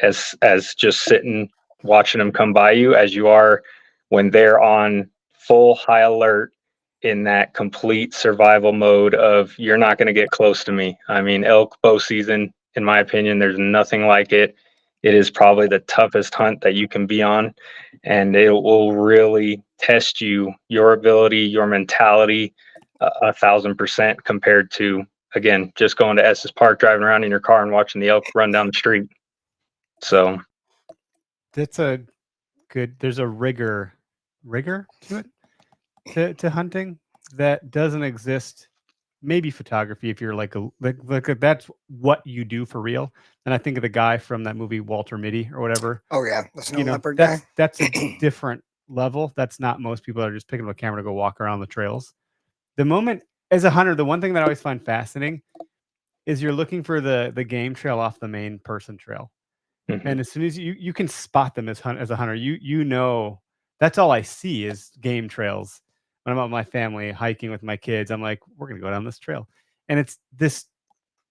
as just sitting watching them come by you, as you are when they're on full high alert in that complete survival mode of, you're not going to get close to me. I mean, elk bow season, in my opinion, there's nothing like it. It is probably the toughest hunt that you can be on, and it will really test you, your ability, your mentality, 1,000% compared to, again, just going to Estes Park, driving around in your car and watching the elk run down the street. So That's a good. There's a rigor to it, to hunting that doesn't exist. Maybe photography, if you're like that's what you do for real. And I think of the guy from that movie Walter Mitty or whatever. Oh yeah, the snow leopard guy. That's a different level. That's not most people that are just picking up a camera to go walk around the trails. The moment as a hunter, the one thing that I always find fascinating is you're looking for the game trail off the main person trail. And as soon as you can spot them as a hunter, you know, that's all I see is game trails. When I'm out with my family hiking with my kids, I'm like, we're gonna go down this trail, and it's this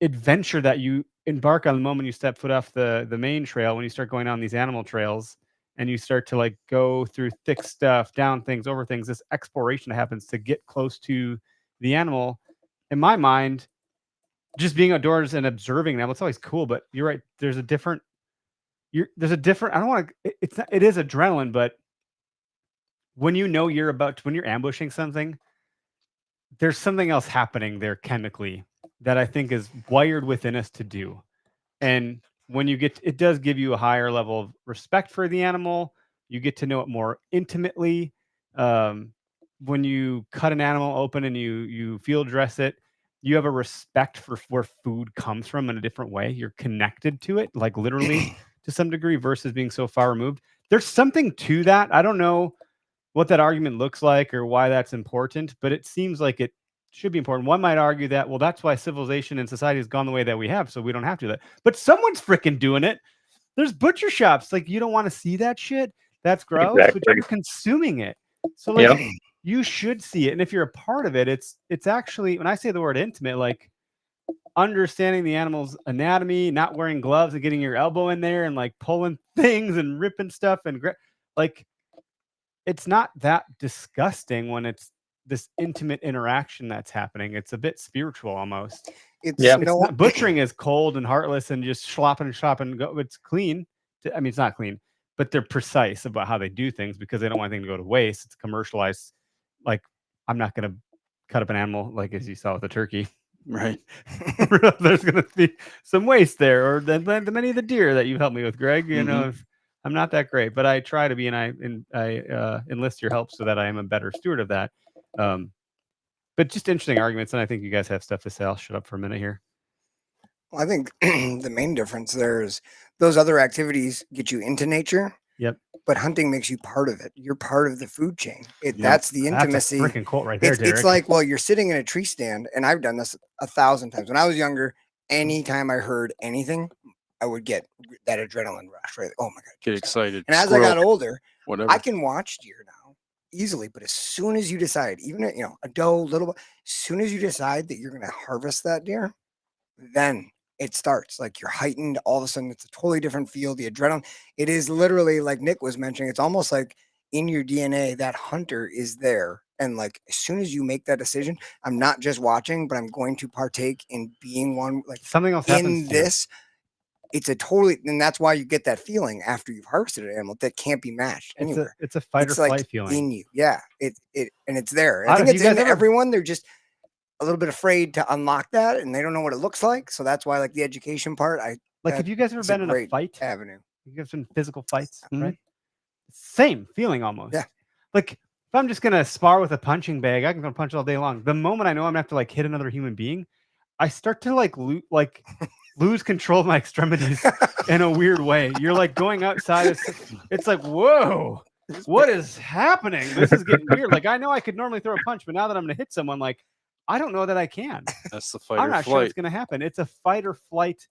adventure that you embark on the moment you step foot off the main trail. When you start going on these animal trails and you start to like go through thick stuff, down things, over things, this exploration happens to get close to the animal. In my mind, just being outdoors and observing them, it's always cool. But you're right. There's a different. I don't want to. It is adrenaline, but when you know when you're ambushing something, there's something else happening there chemically that I think is wired within us to do. And when you it does give you a higher level of respect for the animal. You get to know it more intimately. When you cut an animal open and you field dress it, you have a respect for where food comes from in a different way. You're connected to it, like literally to some degree, versus being so far removed. There's something to that. I don't know what that argument looks like or why that's important, but it seems like it should be important. One might argue that, well, that's why civilization and society has gone the way that we have, so we don't have to do that. But someone's freaking doing it. There's butcher shops. Like, you don't want to see that shit. That's gross, Exactly. but you're consuming it. So like, you should see it. And if you're a part of it, it's actually, when I say the word intimate, like understanding the animal's anatomy, not wearing gloves and getting your elbow in there and like pulling things and ripping stuff and like, it's not that disgusting when it's this intimate interaction that's happening. It's a bit spiritual almost. It's Not, butchering is cold and heartless and just slopping and shopping and go. It's clean. I mean, it's not clean, but they're precise about how they do things because they don't want anything to go to waste. It's commercialized. Like, I'm not going to cut up an animal like as you saw with the turkey. Right. There's going to be some waste there, or the many of the deer that you've helped me with, Greg. You know, I'm not that great, but I try to be, and I enlist your help so that I am a better steward of that. But just interesting arguments, and I think you guys have stuff to say. I'll shut up for a minute here. Well, I think the main difference there is those other activities get you into nature. Yep. But hunting makes you part of it. You're part of the food chain. That's the intimacy. That's a freaking quote right there, Derek. It's like, well, you're sitting in a tree stand, and I've done this 1,000 times. When I was younger, anytime I heard anything, I would get that adrenaline rush, right? Oh my God. Get excited. And as I got squirrel, older, whatever. I can watch deer now easily, but as soon as you decide, even a doe, as soon as you decide that you're going to harvest that deer, then it starts. Like you're heightened. All of a sudden, it's a totally different feel. The adrenaline. It is literally like Nick was mentioning. It's almost like in your DNA that hunter is there. And like as soon as you make that decision, I'm not just watching, but I'm going to partake in being one. Like Something else happens in to you. this, it's a totally, and that's why you get that feeling after you've harvested an animal that can't be matched anywhere. It's a fight or like flight feeling. in you. Yeah. And it's there. And I I don't- think you it's in guys ever- everyone. They're just a little bit afraid to unlock that and they don't know what it looks like. So that's why like the education part, Like, have you guys ever it's a been in a great fight? avenue. You guys been in physical fights, Mhm. right? Same feeling almost. Yeah. Like if I'm just gonna spar with a punching bag, I can go punch all day long. The moment I know I'm gonna have to like hit another human being, I start to like lose control of my extremities in a weird way. You're like going outside. It's like, whoa, what is happening? This is getting weird. Like I know I could normally throw a punch, but now that I'm gonna hit someone, like I don't know that I can. That's the fight I'm or not sure flight. it's gonna happen. It's a fight or flight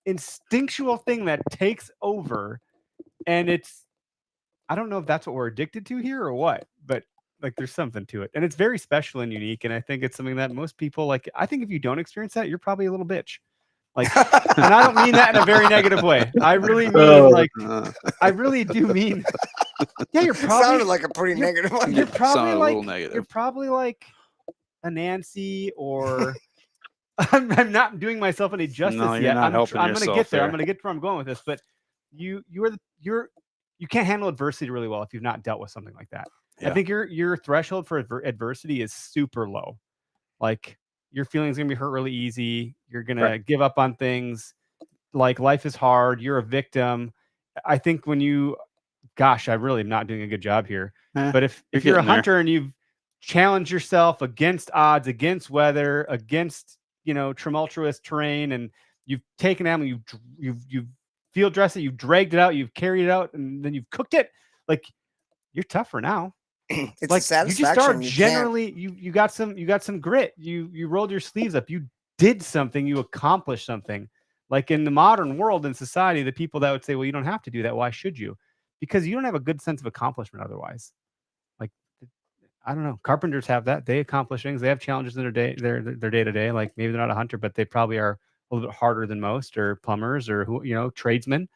instinctual thing that takes over, and I don't know if that's what we're addicted to here or what, but like there's something to it, and it's very special and unique, and I think it's something that most people like. I think if you don't experience that, you're probably a little bitch. Like, and I don't mean that in a very negative way. I really mean like Uh, I really do mean. Yeah, you're It probably sounded like a pretty negative one. you're probably sounded a little like negative. you're probably like a Nancy or. I'm not doing myself any justice No, you're yet. not I'm helping going to yourself get there. I'm there. going to get to where I'm going with this. But you can't handle adversity really well if you've not dealt with something like that. I Yeah. think your threshold for adversity is super low. Like your feelings are going to be hurt really easy. You're going to give up on things. Like life is hard. You're a victim. I think gosh, I really am not doing a good job here. But if you're a getting there. hunter and you've challenged yourself against odds, against weather, against tumultuous terrain, and you've taken animal, you've field dressed it, you've dragged it out, you've carried it out, and then you've cooked it. Like you're tougher now. It's Like a satisfaction. you just are you can't- generally you got some grit. You rolled your sleeves up. You did something. You accomplished something. Like in the modern world and society, the people that would say, "Well, you don't have to do that. Why should you?" Because you don't have a good sense of accomplishment otherwise. Like I don't know. Carpenters have that. They accomplish things. They have challenges in their day to day. Like maybe they're not a hunter, but they probably are a little bit harder than most, or plumbers, or tradesmen.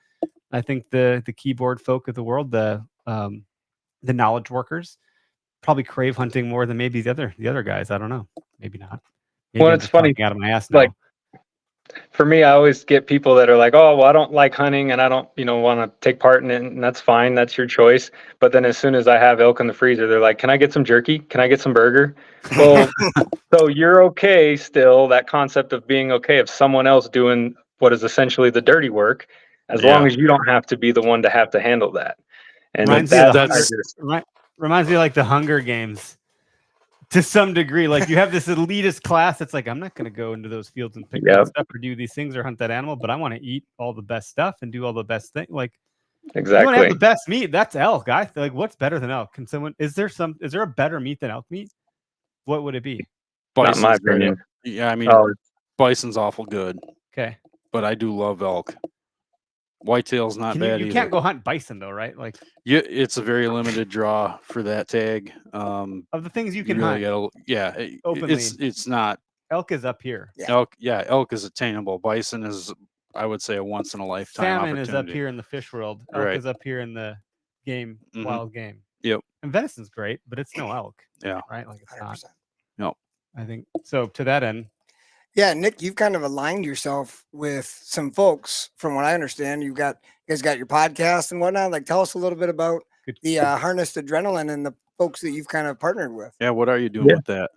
I think the keyboard folk of the world, the knowledge workers, probably crave hunting more than maybe the other guys. I don't know. Maybe not. Maybe Well, I'm it's just funny, talking out of my ass now. like, for me, I always get people that are like, "Oh, well, I don't like hunting and I don't, want to take part in it." And that's fine. That's your choice. But then as soon as I have elk in the freezer, they're like, "Can I get some jerky? Can I get some burger?" Well, so you're okay still, that concept of being okay of someone else doing what is essentially the dirty work, as long as you don't have to be the one to have to handle that. And Reminds me of that's reminds me of like the Hunger Games to some degree. Like you have this elitist class that's like, I'm not going to go into those fields and pick that stuff or do these things or hunt that animal, but I want to eat all the best stuff and do all the best things. Like you want to have exactly. the best meat. That's elk. I feel like what's better than elk? Is there a better meat than elk meat? What would it be? Not Bison's my great. opinion. Yeah, I mean, Oh, bison's awful good, Okay. but I do love elk. Whitetail's not bad You either. can't go hunt bison though, right? Like Yeah, it's a very limited draw for that tag. of the things you You can really hunt, openly. it's not elk is up here. Yeah. elk. Yeah, elk is attainable. Bison is, I would say, a once in a lifetime Salmon is opportunity. up here in the fish world. Elk Right. is up here in the game, Mhm. wild game. Yep. And venison's great, but it's no elk. Yeah. Right? Like it's not. 100%. I think so. To that end, Yeah, Nick, you've kind of aligned yourself with some folks. From what I understand, you guys got your podcast and whatnot. Like, tell us a little bit about Good. the harnessed adrenaline and the folks that you've kind of partnered with. Yeah, what are you doing Yeah. with that?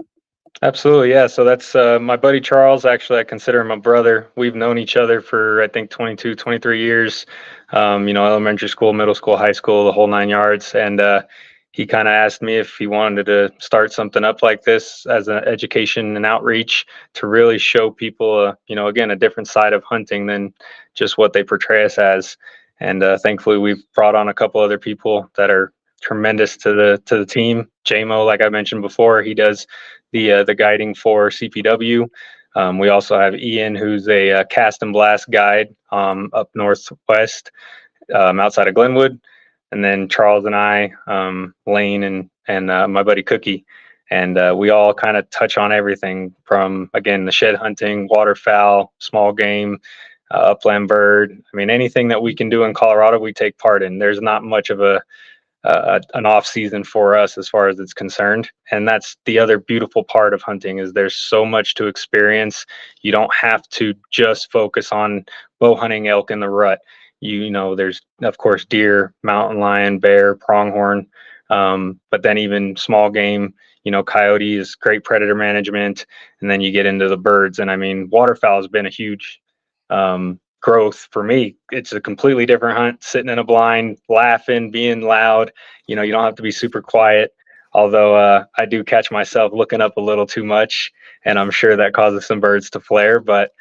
absolutely. Yeah. So that's my buddy Charles. Actually, I consider him a brother. We've known each other for, I think, 22, 23 years. Elementary school, middle school, high school, the whole 9 yards. And he kind of asked me if he wanted to start something up like this as an education and outreach to really show people, again, a different side of hunting than just what they portray us as. And thankfully, we've brought on a couple other people that are tremendous to the team. JMO, like I mentioned before, he does the guiding for CPW. We also have Ian, who's a cast and blast guide up northwest outside of Glenwood. And then Charles and I, Lane and my buddy Cookie. And we all kind of touch on everything from, again, the shed hunting, waterfowl, small game, upland bird. I mean, anything that we can do in Colorado, we take part in. There's not much of an off season for us as far as it's concerned. And that's the other beautiful part of hunting is there's so much to experience. You don't have to just focus on bow hunting elk in the rut. You know, there's of course deer, mountain lion, bear, pronghorn, but then even small game, you know, coyote is great predator management. And then you get into the birds. And I mean, waterfowl has been a huge growth for me. It's a completely different hunt, sitting in a blind, laughing, being loud. You know, you don't have to be super quiet. Although I do catch myself looking up a little too much, and I'm sure that causes some birds to flare. But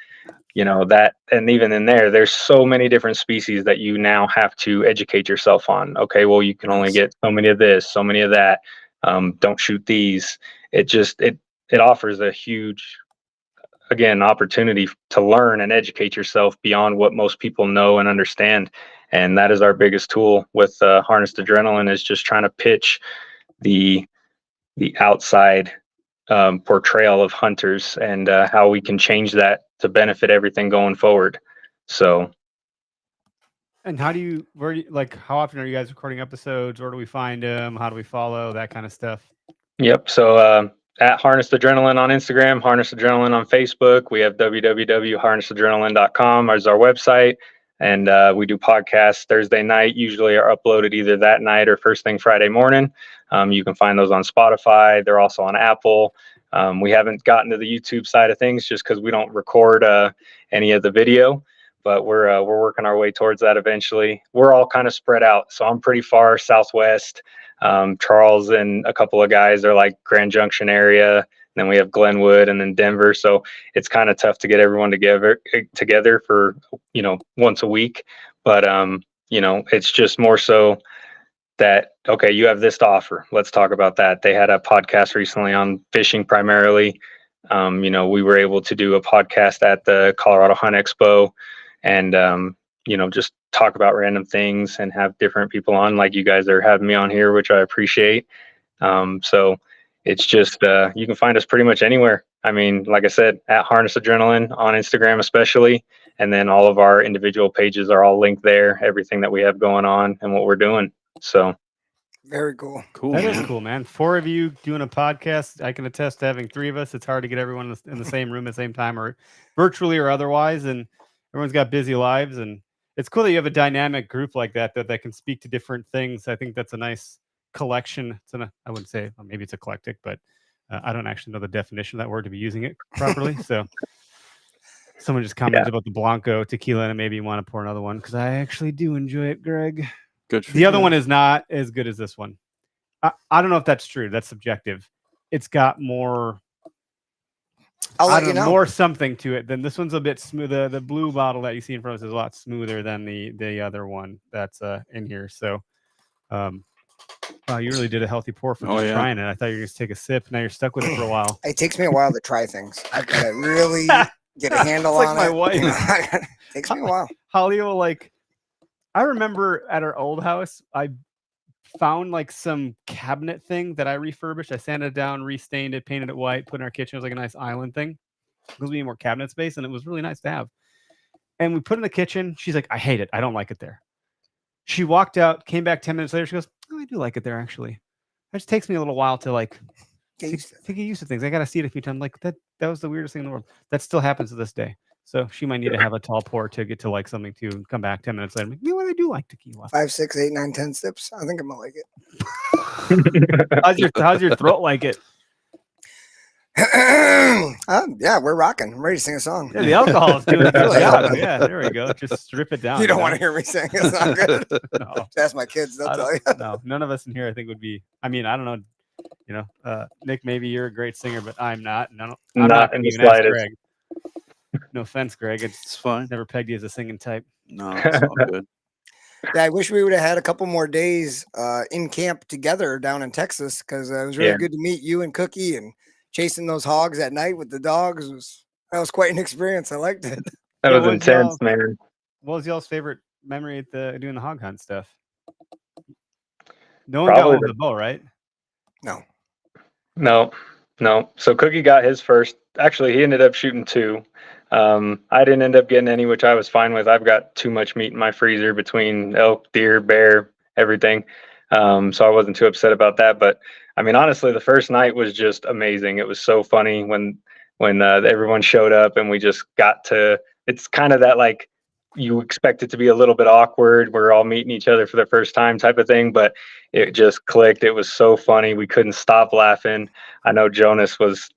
you know that, and even in there's so many different species that you now have to educate yourself on. Okay, well, you can only get so many of this, so many of that. Don't shoot these. It offers a huge, again, opportunity to learn and educate yourself beyond what most people know and understand. And that is our biggest tool with Harnessed Adrenaline, is just trying to pitch the outside portrayal of hunters and how we can change that to benefit everything going forward. So. And how often are you guys recording episodes? Where do we find them? How do we follow that kind of stuff? Yep. So at Harnessed Adrenaline on Instagram, Harnessed Adrenaline on Facebook. We have www.harnessedadrenaline.com as our website. And we do podcasts Thursday night, usually are uploaded either that night or first thing Friday morning. You can find those on Spotify. They're also on Apple. We haven't gotten to the YouTube side of things just because we don't record any of the video, but we're working our way towards that eventually. We're all kind of spread out. So I'm pretty far southwest. Charles and a couple of guys are like Grand Junction area. And then we have Glenwood and then Denver. So it's kind of tough to get everyone together for, you know, once a week. But, you know, it's just more so that, okay, you have this to offer. Let's talk about that. They had a podcast recently on fishing primarily. You know, we were able to do a podcast at the Colorado Hunt Expo and, you know, just talk about random things and have different people on, like you guys are having me on here, which I appreciate. So it's just, you can find us pretty much anywhere. I mean, like I said, at Harness Adrenaline on Instagram, especially, and then all of our individual pages are all linked there, everything that we have going on and what we're doing. So. Very cool. Cool. That man. is cool, man. 4 of you doing a podcast. I can attest to having 3 of us. It's hard to get everyone in the same room at the same time, or virtually or otherwise. And everyone's got busy lives. And it's cool that you have a dynamic group like that can speak to different things. I think that's a nice collection. I wouldn't say, well, maybe it's eclectic, but I don't actually know the definition of that word to be using it properly. So someone just commented about the Blanco tequila, and maybe you want to pour another one because I actually do enjoy it, Greg. Good. The other one is not as good as this one. I don't know if that's true. That's subjective. It's got more. I'll let you know. More something to it than this one's a bit smoother. The blue bottle that you see in front of us is a lot smoother than the other one that's in here. So, wow, you really did a healthy pour for just trying it. I thought you were going to take a sip. Now you're stuck with it for a while. It takes me a while to try things. I've got to really get a handle It's on like it. my wife. It takes me a while. Holly will I remember at our old house, I found like some cabinet thing that I refurbished. I sanded it down, restained it, painted it white, put it in our kitchen. It was like a nice island thing. It was more cabinet space, and it was really nice to have. And we put it in the kitchen. She's like, I hate it. I don't like it there. She walked out, came back 10 minutes later. She goes, oh, I do like it there, actually. It just takes me a little while to get used to things. I got to see it a few times. Like that was the weirdest thing in the world. That still happens to this day. So she might need to have a tall pour to get to like something to come back 10 minutes later. You know what? I do like tequila. 5, 6, 8, 9, 10 sips. I think I'm gonna like it. How's your throat like it? Yeah, we're rocking. I'm ready to sing a song. Yeah, the alcohol is doing it. Really helping. Yeah, there we go. Just strip it down. You don't want to hear me sing a song. Good. No. Just ask my kids; they'll tell you. No, none of us in here, I think, would be. I mean, I don't know. You know, Nick, maybe you're a great singer, but I'm not. No, I'm not in gonna the even ask slightest. Greg. No offense, Greg. It's fine. Never pegged you as a singing type. No, it's all good. Yeah, I wish we would have had a couple more days in camp together down in Texas because it was really good to meet you and Cookie and chasing those hogs at night with the dogs. That was quite an experience. I liked it. That Yeah, was what's intense, y'all's- man. What was y'all's favorite memory at doing the hog hunt stuff? No one got Probably one with the bow, right? No. No. So Cookie got his first. Actually, he ended up shooting 2. I didn't end up getting any, which I was fine with. I've got too much meat in my freezer between elk, deer, bear, everything. So I wasn't too upset about that. But I mean, honestly, the first night was just amazing. It was so funny when everyone showed up and we just got to. It's kind of that like you expect it to be a little bit awkward. We're all meeting each other for the first time type of thing, but it just clicked. It was so funny. We couldn't stop laughing. I know Jonas was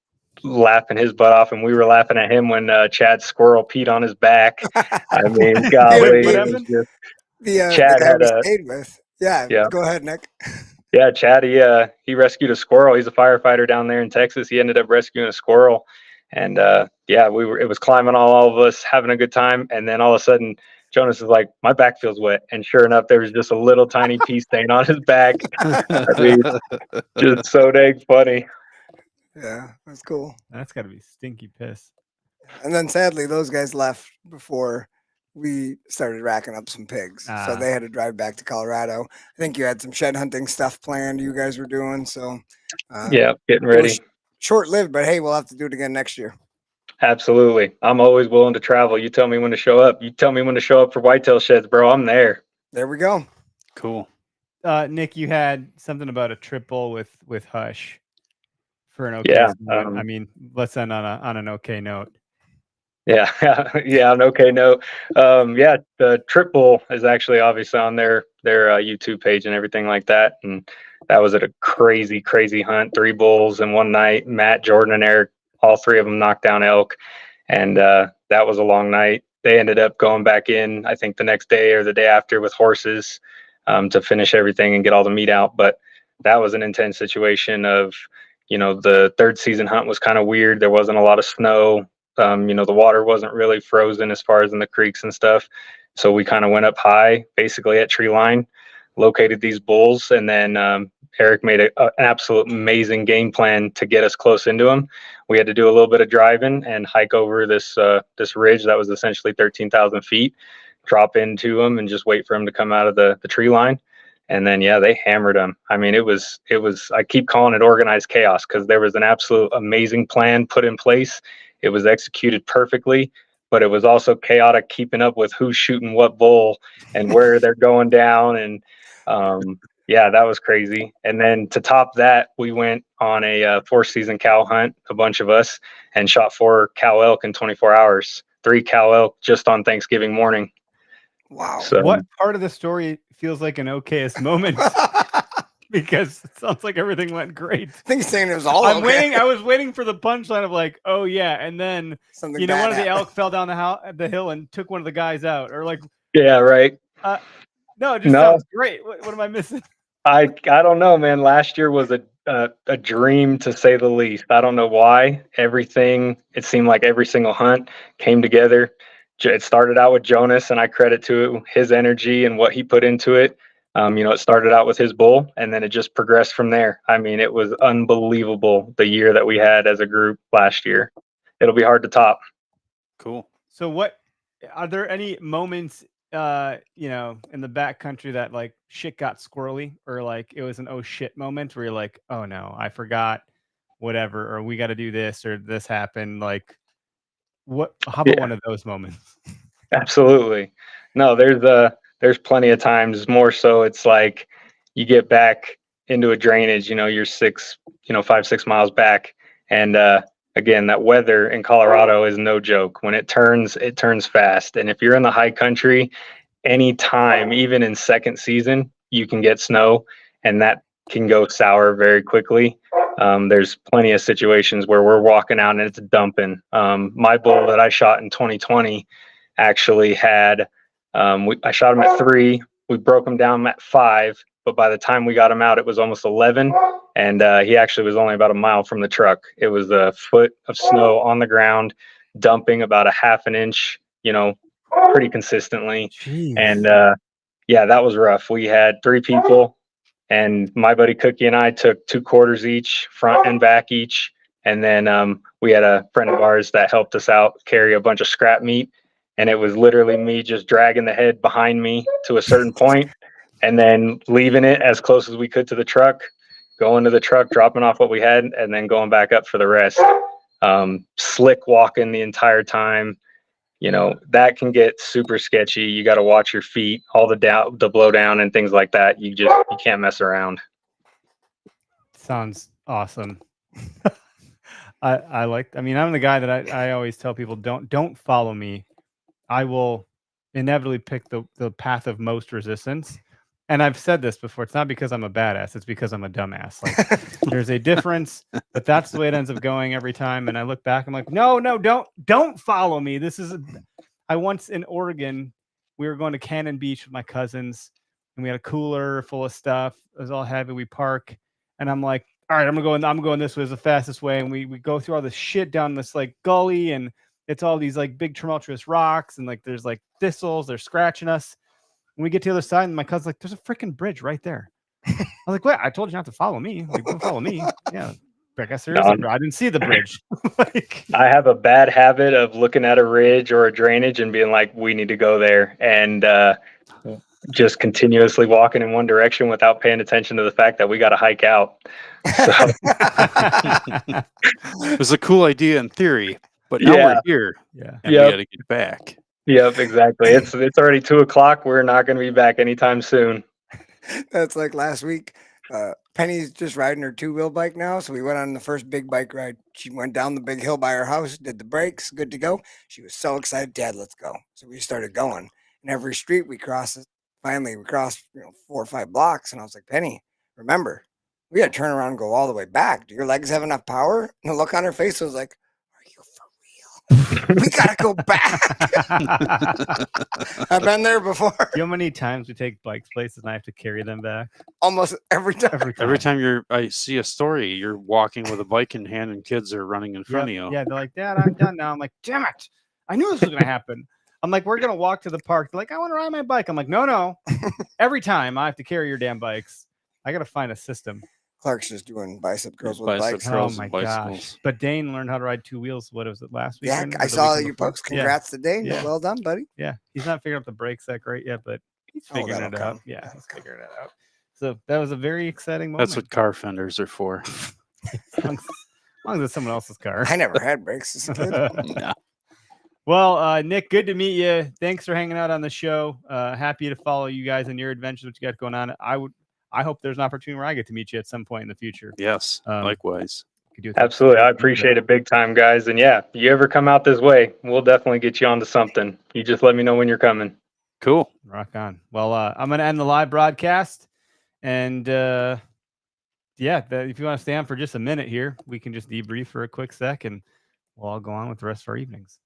laughing his butt off, and we were laughing at him when Chad Squirrel peed on his back. I mean, golly, What it was happened? just The Chad guy had we a stayed with. Yeah. yeah. Go ahead, Nick. Yeah, Chad, he rescued a squirrel. He's a firefighter down there in Texas. He ended up rescuing a squirrel, and yeah, it was climbing all of us, having a good time, and then all of a sudden, Jonas is like, my back feels wet, and sure enough, there was just a little tiny pea stain on his back. I mean, just so dang funny. Yeah, that's cool. That's got to be stinky piss. And then sadly, those guys left before we started racking up some pigs. So Ah. they had to drive back to Colorado. I think you had some shed hunting stuff planned you guys were doing. So Yeah, getting it ready. was short lived, but hey, we'll have to do it again next year. Absolutely. I'm always willing to travel. You tell me when to show up. You tell me when to show up for whitetail sheds, bro. I'm there. There we go. Cool. Nick, you had something about a triple with Hush for an okay. Yeah, I mean, let's end on an okay note. Yeah, yeah, an okay note. Yeah, the triple is actually obviously on their YouTube page and everything like that. And that was at a crazy, crazy hunt. 3 bulls in one night. Matt, Jordan, and Eric, all 3 of them knocked down elk. And that was a long night. They ended up going back in, I think the next day or the day after with horses to finish everything and get all the meat out. But that was an intense situation of, the 3rd season hunt was kind of weird. There wasn't a lot of snow. The water wasn't really frozen as far as in the creeks and stuff. So we kind of went up high, basically at tree line, located these bulls, and then Eric made an absolute amazing game plan to get us close into them. We had to do a little bit of driving and hike over this ridge that was essentially 13,000 feet, drop into them, and just wait for them to come out of the tree line. And then, yeah, they hammered them. I mean, it was, I keep calling it organized chaos because there was an absolute amazing plan put in place. It was executed perfectly, but it was also chaotic keeping up with who's shooting what bull and where they're going down. And yeah, that was crazy. And then to top that, we went on a 4-season cow hunt, a bunch of us, and shot 4 cow elk in 24 hours, 3 cow elk just on Thanksgiving morning. Wow. So What part of the story feels like an okayest moment? Because it sounds like everything went great. I think he's saying it was all I'm okay. waiting. I was waiting for the punchline of like, oh yeah, and then Something one bad of the happened. elk fell down the hill and took one of the guys out, or like, yeah, right. no, it just No. sounds great. What am I missing? I don't know, man. Last year was a dream to say the least. I don't know why. Everything, it seemed like every single hunt came together. It started out with Jonas, and I credit to his energy and what he put into it. It started out with his bull, and then it just progressed from there. I mean, it was unbelievable the year that we had as a group last year. It'll be hard to top. Cool. So, what are there any moments, in the backcountry that like shit got squirrely, or like it was an oh shit moment where you're like, oh no, I forgot, whatever, or we got to do this, or this happened. Like, what? How about one of those moments? Absolutely. No, there's plenty of times. More so, it's like you get back into a drainage. You're 5-6 miles back, and again, that weather in Colorado is no joke. When it turns fast. And if you're in the high country, anytime, even in second season, you can get snow, and that can go sour very quickly. There's plenty of situations where we're walking out and it's dumping. My bull that I shot in 2020 actually had, I shot him at 3. We broke him down at 5, but by the time we got him out, it was almost 11. And he actually was only about a mile from the truck. It was a foot of snow on the ground, dumping about a half an inch, pretty consistently. Jeez. And yeah, that was rough. We had 3 people, and my buddy Cookie and I took 2 quarters each, front and back each, And then we had a friend of ours that helped us out carry a bunch of scrap meat. And it was literally me just dragging the head behind me to a certain point and then leaving it as close as we could to the truck, going to the truck, dropping off what we had, and then going back up for the rest. Slick walking the entire time. You know, that can get super sketchy. You got to watch your feet, all the blow down and things like that. You can't mess around. Sounds awesome. I mean, I'm the guy that I always tell people, don't follow me. I will inevitably pick the path of most resistance. And I've said this before. It's not because I'm a badass. It's because I'm a dumbass. Like, there's a difference, but that's the way it ends up going every time. And I look back, I'm like, no, don't follow me. I once in Oregon, we were going to Cannon Beach with my cousins, and we had a cooler full of stuff. It was all heavy. We park, and I'm like, all right, I'm going this way, is the fastest way. And we go through all this shit down this like gully, and it's all these like big tumultuous rocks, and like there's like thistles, they're scratching us. When we get to the other side, and my cousin's like, there's a freaking bridge right there. I was like, what? I told you not to follow me. Like, don't follow me. Yeah. I guess there is a bridge. I didn't see the bridge. Like, I have a bad habit of looking at a ridge or a drainage and being like, we need to go there. And just continuously walking in one direction without paying attention to the fact that we got to hike out. So It was a cool idea in theory, but now we're here. Yeah. And we got to get back. Yep, exactly. It's already 2:00. We're not going to be back anytime soon. That's like last week. Penny's just riding her 2-wheel bike now. So we went on the first big bike ride. She went down the big hill by her house, did the brakes, good to go. She was so excited, Dad, let's go. So we started going. And every street we crossed, finally we crossed 4 or 5 blocks. And I was like, Penny, remember, we got to turn around and go all the way back. Do your legs have enough power? And the look on her face was like, are you for real? We got to go back. I've been there before. You know how many times we take bikes places and I have to carry them back? Almost every time. Every time I see a story, you're walking with a bike in hand and kids are running in front of you. Yeah, they're like, Dad, I'm done now. I'm like, damn it. I knew this was going to happen. I'm like, we're going to walk to the park. They're like, I want to ride my bike. I'm like, no. Every time I have to carry your damn bikes. I got to find a system. Clark's just doing bicep curls with Bicep bikes. curls Oh my and bicycles. gosh. But Dane learned how to ride 2 wheels. What was it, last week? Yeah, I saw you post. Congrats to Dane. Yeah. Well done, buddy. Yeah, he's not figuring out the brakes that great yet, but he's figuring it out. Yeah, he's figuring it out. So that was a very exciting moment. That's what car fenders are for. As long as it's someone else's car. I never had brakes as a kid. Yeah. Well, Nick, good to meet you. Thanks for hanging out on the show. Happy to follow you guys in your adventures, what you got going on. I hope there's an opportunity where I get to meet you at some point in the future. Yes, likewise. Absolutely. I appreciate it big time, guys. And yeah, you ever come out this way, we'll definitely get you onto something. You just let me know when you're coming. Cool. Rock on. Well, I'm going to end the live broadcast. And if you want to stay on for just a minute here, we can just debrief for a quick sec and we'll all go on with the rest of our evenings.